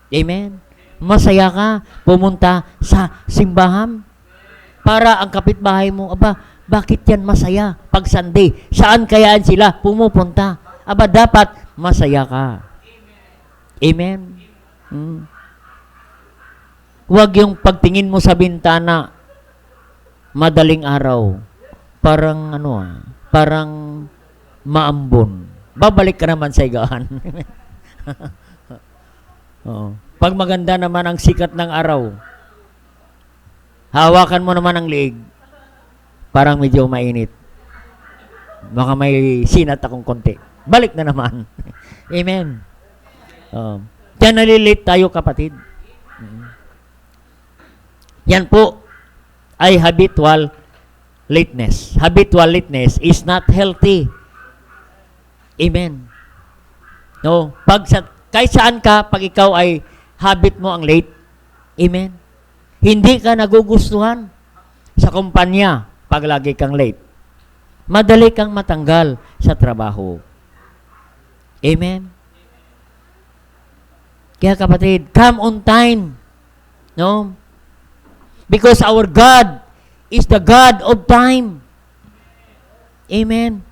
Amen? Masaya ka pumunta sa simbahan para ang kapitbahay mo, aba, bakit yan masaya pag Sunday? Saan kayaan sila pumupunta? Aba, dapat masaya ka. Amen? Huwag yung pagtingin mo sa bintana, madaling araw, parang parang maambon. Babalik ka naman sa higaan. Oo. Pag maganda naman ang sikat ng araw, hawakan mo naman ang liig, parang medyo mainit. Baka may sinat akong konti. Balik na naman. Amen. Kaya nalilate tayo, kapatid. Yan po ay habitual lateness. Habitual lateness is not healthy. Amen. No, kahit saan ka, pag ikaw ay habit mo ang late, amen, hindi ka nagugustuhan sa kumpanya pag lagi kang late. Madali kang matanggal sa trabaho. Amen. Kaya kapatid, come on time. No? Because our God is the God of time. Amen.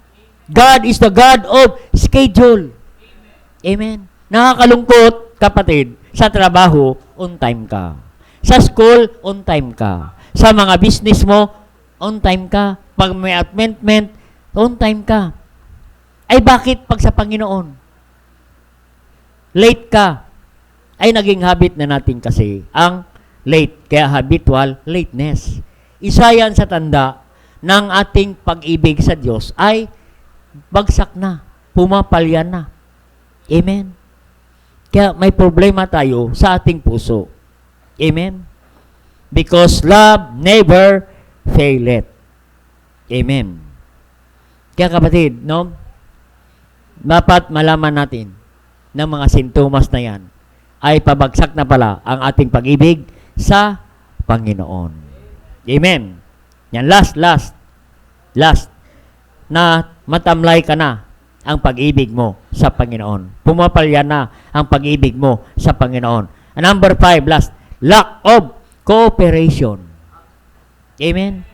God is the God of schedule. Amen. Nakakalungkot, kapatid, sa trabaho, on time ka. Sa school, on time ka. Sa mga business mo, on time ka. Pag may appointment, on time ka. Ay bakit pag sa Panginoon, late ka? Ay naging habit na natin kasi ang late. Kaya habitual lateness. Isa yan sa tanda ng ating pag-ibig sa Diyos ay bagsak na, pumapalya na. Amen. Kaya may problema tayo sa ating puso. Amen. Because love never faileth. Amen. Kaya kapatid, no? Dapat malaman natin ng mga sintomas na yan ay pabagsak na pala ang ating pag-ibig sa Panginoon. Amen. Yan, last, na matamlay ka na ang pag-ibig mo sa Panginoon. Pumapalya na ang pag-ibig mo sa Panginoon. And number 5, last, lack of cooperation. Amen.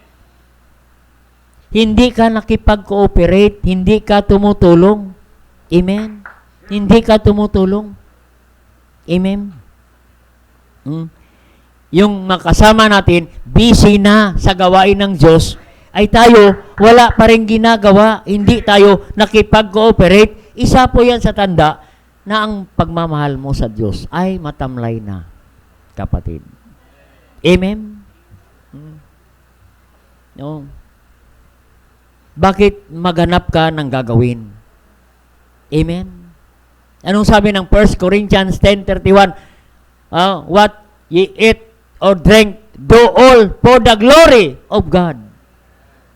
Hindi ka nakipag-cooperate, hindi ka tumutulong. Amen. Hindi ka tumutulong. Amen. Yung makasama natin, busy na sa gawain ng Diyos, ay tayo, wala pa rin ginagawa, hindi tayo nakipag-cooperate. Isa po yan sa tanda na ang pagmamahal mo sa Diyos ay matamlay na, kapatid. Amen? No. Bakit maghanap ka ng gagawin? Amen? Anong sabi ng 1 Corinthians 10:31? What ye eat or drink, do all for the glory of God.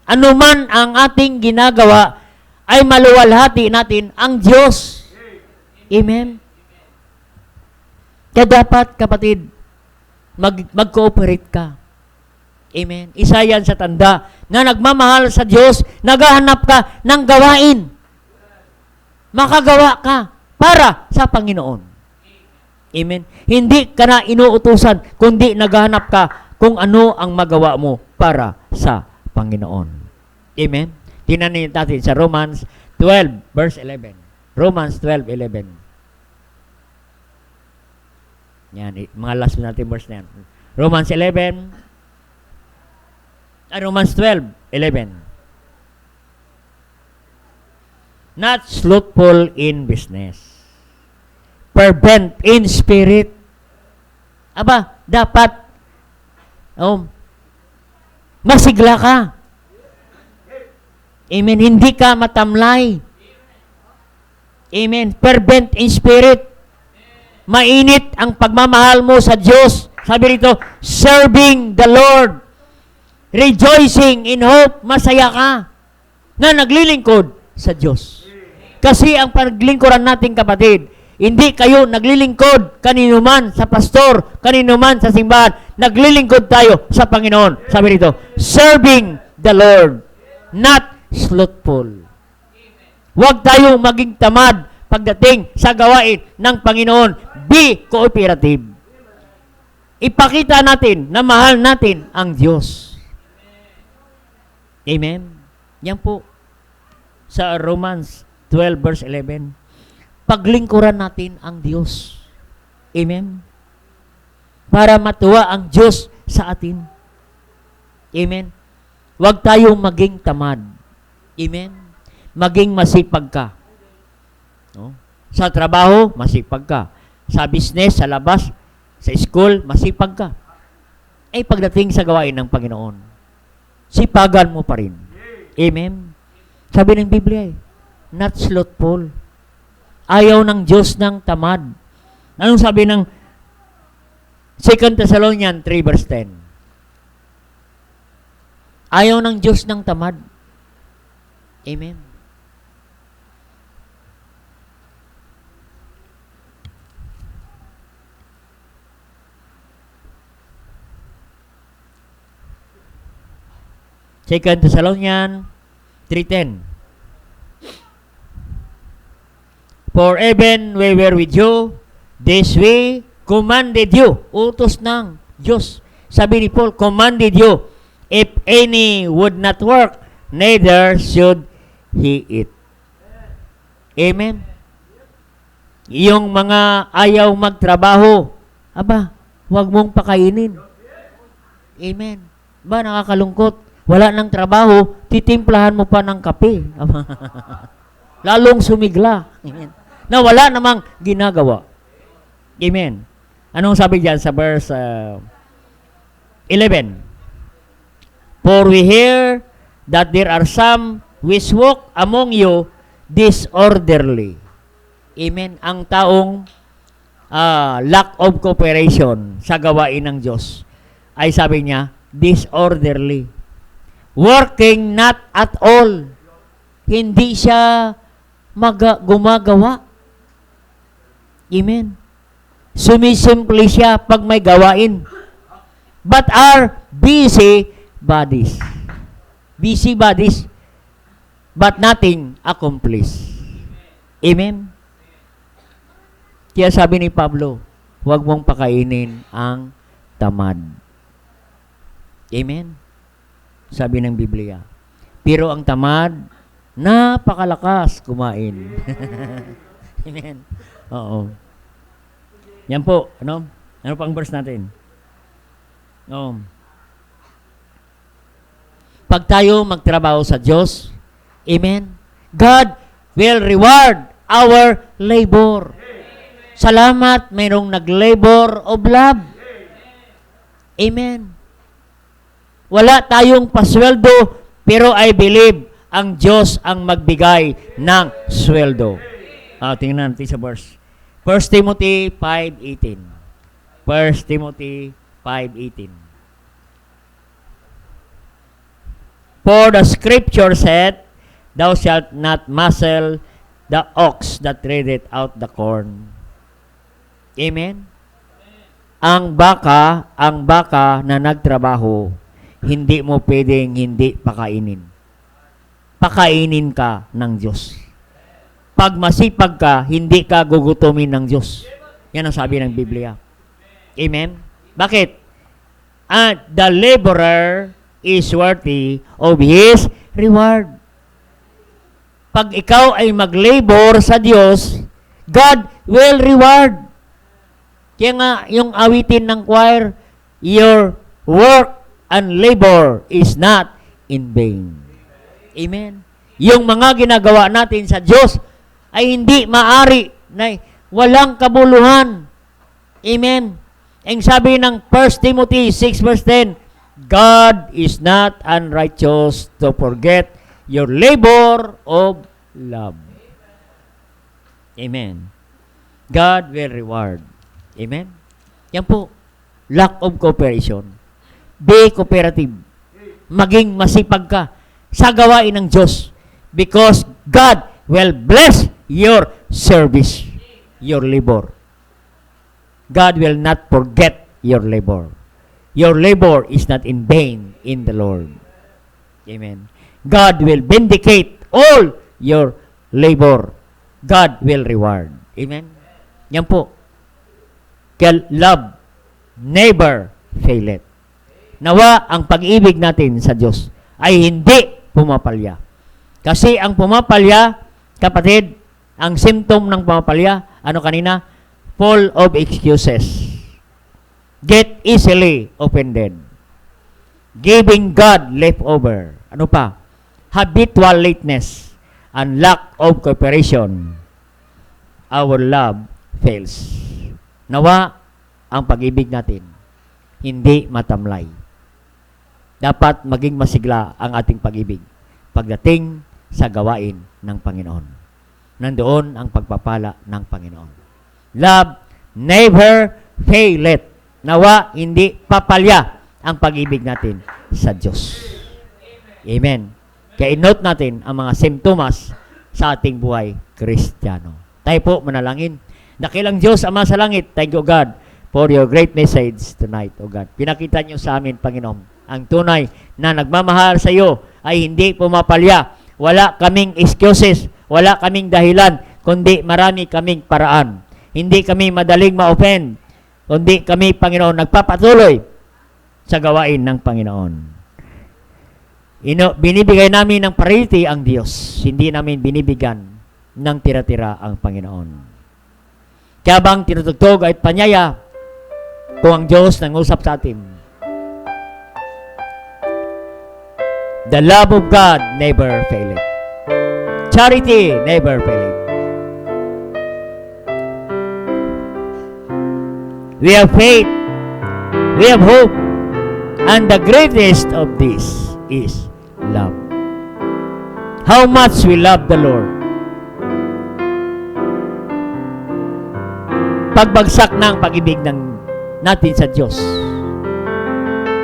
Ano man ang ating ginagawa, ay maluwalhati natin ang Diyos. Amen? Kaya dapat, kapatid, mag-cooperate ka. Amen? Isa yan sa tanda na nagmamahal sa Diyos, naghahanap ka ng gawain. Makagawa ka para sa Panginoon. Amen? Hindi ka na inuutusan, kundi naghahanap ka kung ano ang magawa mo para sa Panginoon. Amen? Tinanin natin sa Romans 12, verse 11. Romans 12:11. Yan, mga last natin verse na yan. Romans 12:11. Not slothful in business. Fervent in spirit. Aba, dapat masigla ka. Amen. Hindi ka matamlay. Amen. Fervent in spirit. Mainit ang pagmamahal mo sa Diyos. Sabi rito, serving the Lord. Rejoicing in hope. Masaya ka na naglilingkod sa Diyos. Kasi ang paglingkuran natin, kapatid, hindi kayo naglilingkod kanino man sa pastor, kanino man sa simbahan. Naglilingkod tayo sa Panginoon. Sabi rito, serving the Lord, not slothful. Huwag tayo maging tamad pagdating sa gawain ng Panginoon. Be cooperative. Ipakita natin na mahal natin ang Diyos. Amen? Yan po. Sa Romans 12 verse 11. Paglingkuran natin ang Diyos. Amen? Para matuwa ang Diyos sa atin. Amen? Huwag tayong maging tamad. Amen? Maging masipag ka. No? Sa trabaho, masipag ka. Sa business, sa labas, sa school, masipag ka. Ay pagdating sa gawain ng Panginoon, sipagan mo pa rin. Amen? Sabi ng Biblia, not slothful. Ayaw ng Diyos ng tamad. Anong sabi ng 2 Thessalonians 3 verse 10? Ayaw ng Diyos ng tamad. Amen? 2 Thessalonians 3:10. For even we were with you, this we commanded you. Utos ng Diyos. Sabi ni Paul, commanded you. If any would not work, neither should he eat. Amen? Yung mga ayaw magtrabaho, aba, huwag mong pakainin. Amen? Ba, nakakalungkot. Wala ng trabaho, titimplahan mo pa ng kape. Lalong sumigla. Amen. Na wala namang ginagawa. Amen. Anong sabi diyan sa verse 11? For we hear that there are some which walk among you disorderly. Amen. Ang taong lack of cooperation sa gawain ng Diyos ay sabi niya, disorderly. Working not at all. Hindi siya gumagawa. Amen. Sumisimple siya pag may gawain. But are busy bodies. Busy bodies. But nothing accomplished. Amen. Kaya sabi ni Pablo, huwag mong pakainin ang tamad. Amen. Sabi ng Biblia. Pero ang tamad, napakalakas kumain. Amen. Oo. Yan po. Ano? Ano pang verse natin? Oo. Pag tayo magtrabaho sa Diyos, amen, God will reward our labor. Salamat, mayroong nag-labor of love. Amen. Wala tayong pasweldo, pero I believe ang Diyos ang magbigay ng sweldo. Tingnan natin sa verse. 1 Timothy 5:18. 1 Timothy 5:18. For the scripture said, thou shalt not muzzle the ox that treadeth out the corn. Amen? Ang baka na nagtrabaho, hindi mo pwedeng hindi pakainin. Pakainin ka ng Diyos. Pag masipag ka, hindi ka gugutumin ng Diyos. Yan ang sabi ng Biblia. Amen? Bakit? and the laborer is worthy of his reward. Pag ikaw ay mag-labor sa Diyos, God will reward. Kaya nga, yung awitin ng choir, your work and labor is not in vain. Amen. Yung mga ginagawa natin sa Diyos ay hindi maari na walang kabuluhan. Amen. Ang sabi ng 1 Timothy 6 verse 10, God is not unrighteous to forget your labor of love. Amen. God will reward. Amen. Yan po. Lack of cooperation. Be cooperative. Maging masipag ka sa gawain ng Diyos. Because God will bless your service, your labor. God will not forget your labor. Your labor is not in vain in the Lord. Amen. God will vindicate all your labor. God will reward. Amen. Yan po. Kaya love never faileth. Nawa ang pag-ibig natin sa Diyos ay hindi pumapalya. Kasi ang pumapalya, kapatid, ang symptom ng pumapalya, ano kanina? Full of excuses. Get easily offended. Giving God leftover. Ano pa? Habitual lateness and lack of cooperation. Our love fails. Nawa ang pag-ibig natin hindi matamlay. Dapat maging masigla ang ating pag-ibig pagdating sa gawain ng Panginoon. Nandoon ang pagpapala ng Panginoon. Love never faileth. Nawa hindi papalya ang pag-ibig natin sa Diyos. Amen. Kaya i-note natin ang mga simptomas sa ating buhay Kristiyano. Tayo po manalangin. Dakilang Diyos, Ama sa langit, thank you God for your great message tonight, O God. Pinakita niyo sa amin, Panginoon, ang tunay na nagmamahal sa iyo ay hindi pumapalya. Wala kaming excuses, wala kaming dahilan, kundi marami kaming paraan. Hindi kami madaling ma-offend, kundi kami, Panginoon, nagpapatuloy sa gawain ng Panginoon. Binibigay namin ng priority ang Diyos. Hindi namin binibigyan ng tira-tira ang Panginoon. Kaya bang tinutugtog at panyaya kung ang Diyos nangusap sa atin? The love of God never faileth. Charity never faileth. We have faith, we have hope, and the greatest of this is love. How much we love the Lord. Pagbagsak ng pag-ibig natin sa Diyos.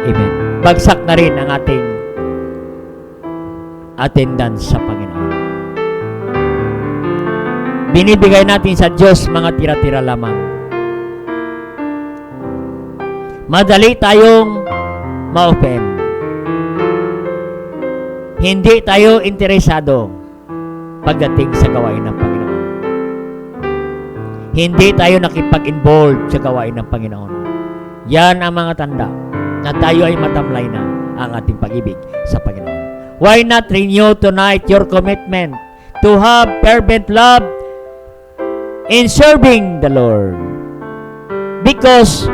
Amen. Bagsak na rin ang ating attendance sa Panginoon. Binibigay natin sa Diyos mga tira-tira lamang. Madali tayong ma-offend. Hindi tayo interesado pagdating sa gawain ng Panginoon. Hindi tayo nakipag-involve sa gawain ng Panginoon. Yan ang mga tanda na tayo ay matamlay na ang ating pag-ibig sa Panginoon. Why not renew tonight your commitment to have fervent love in serving the Lord? Because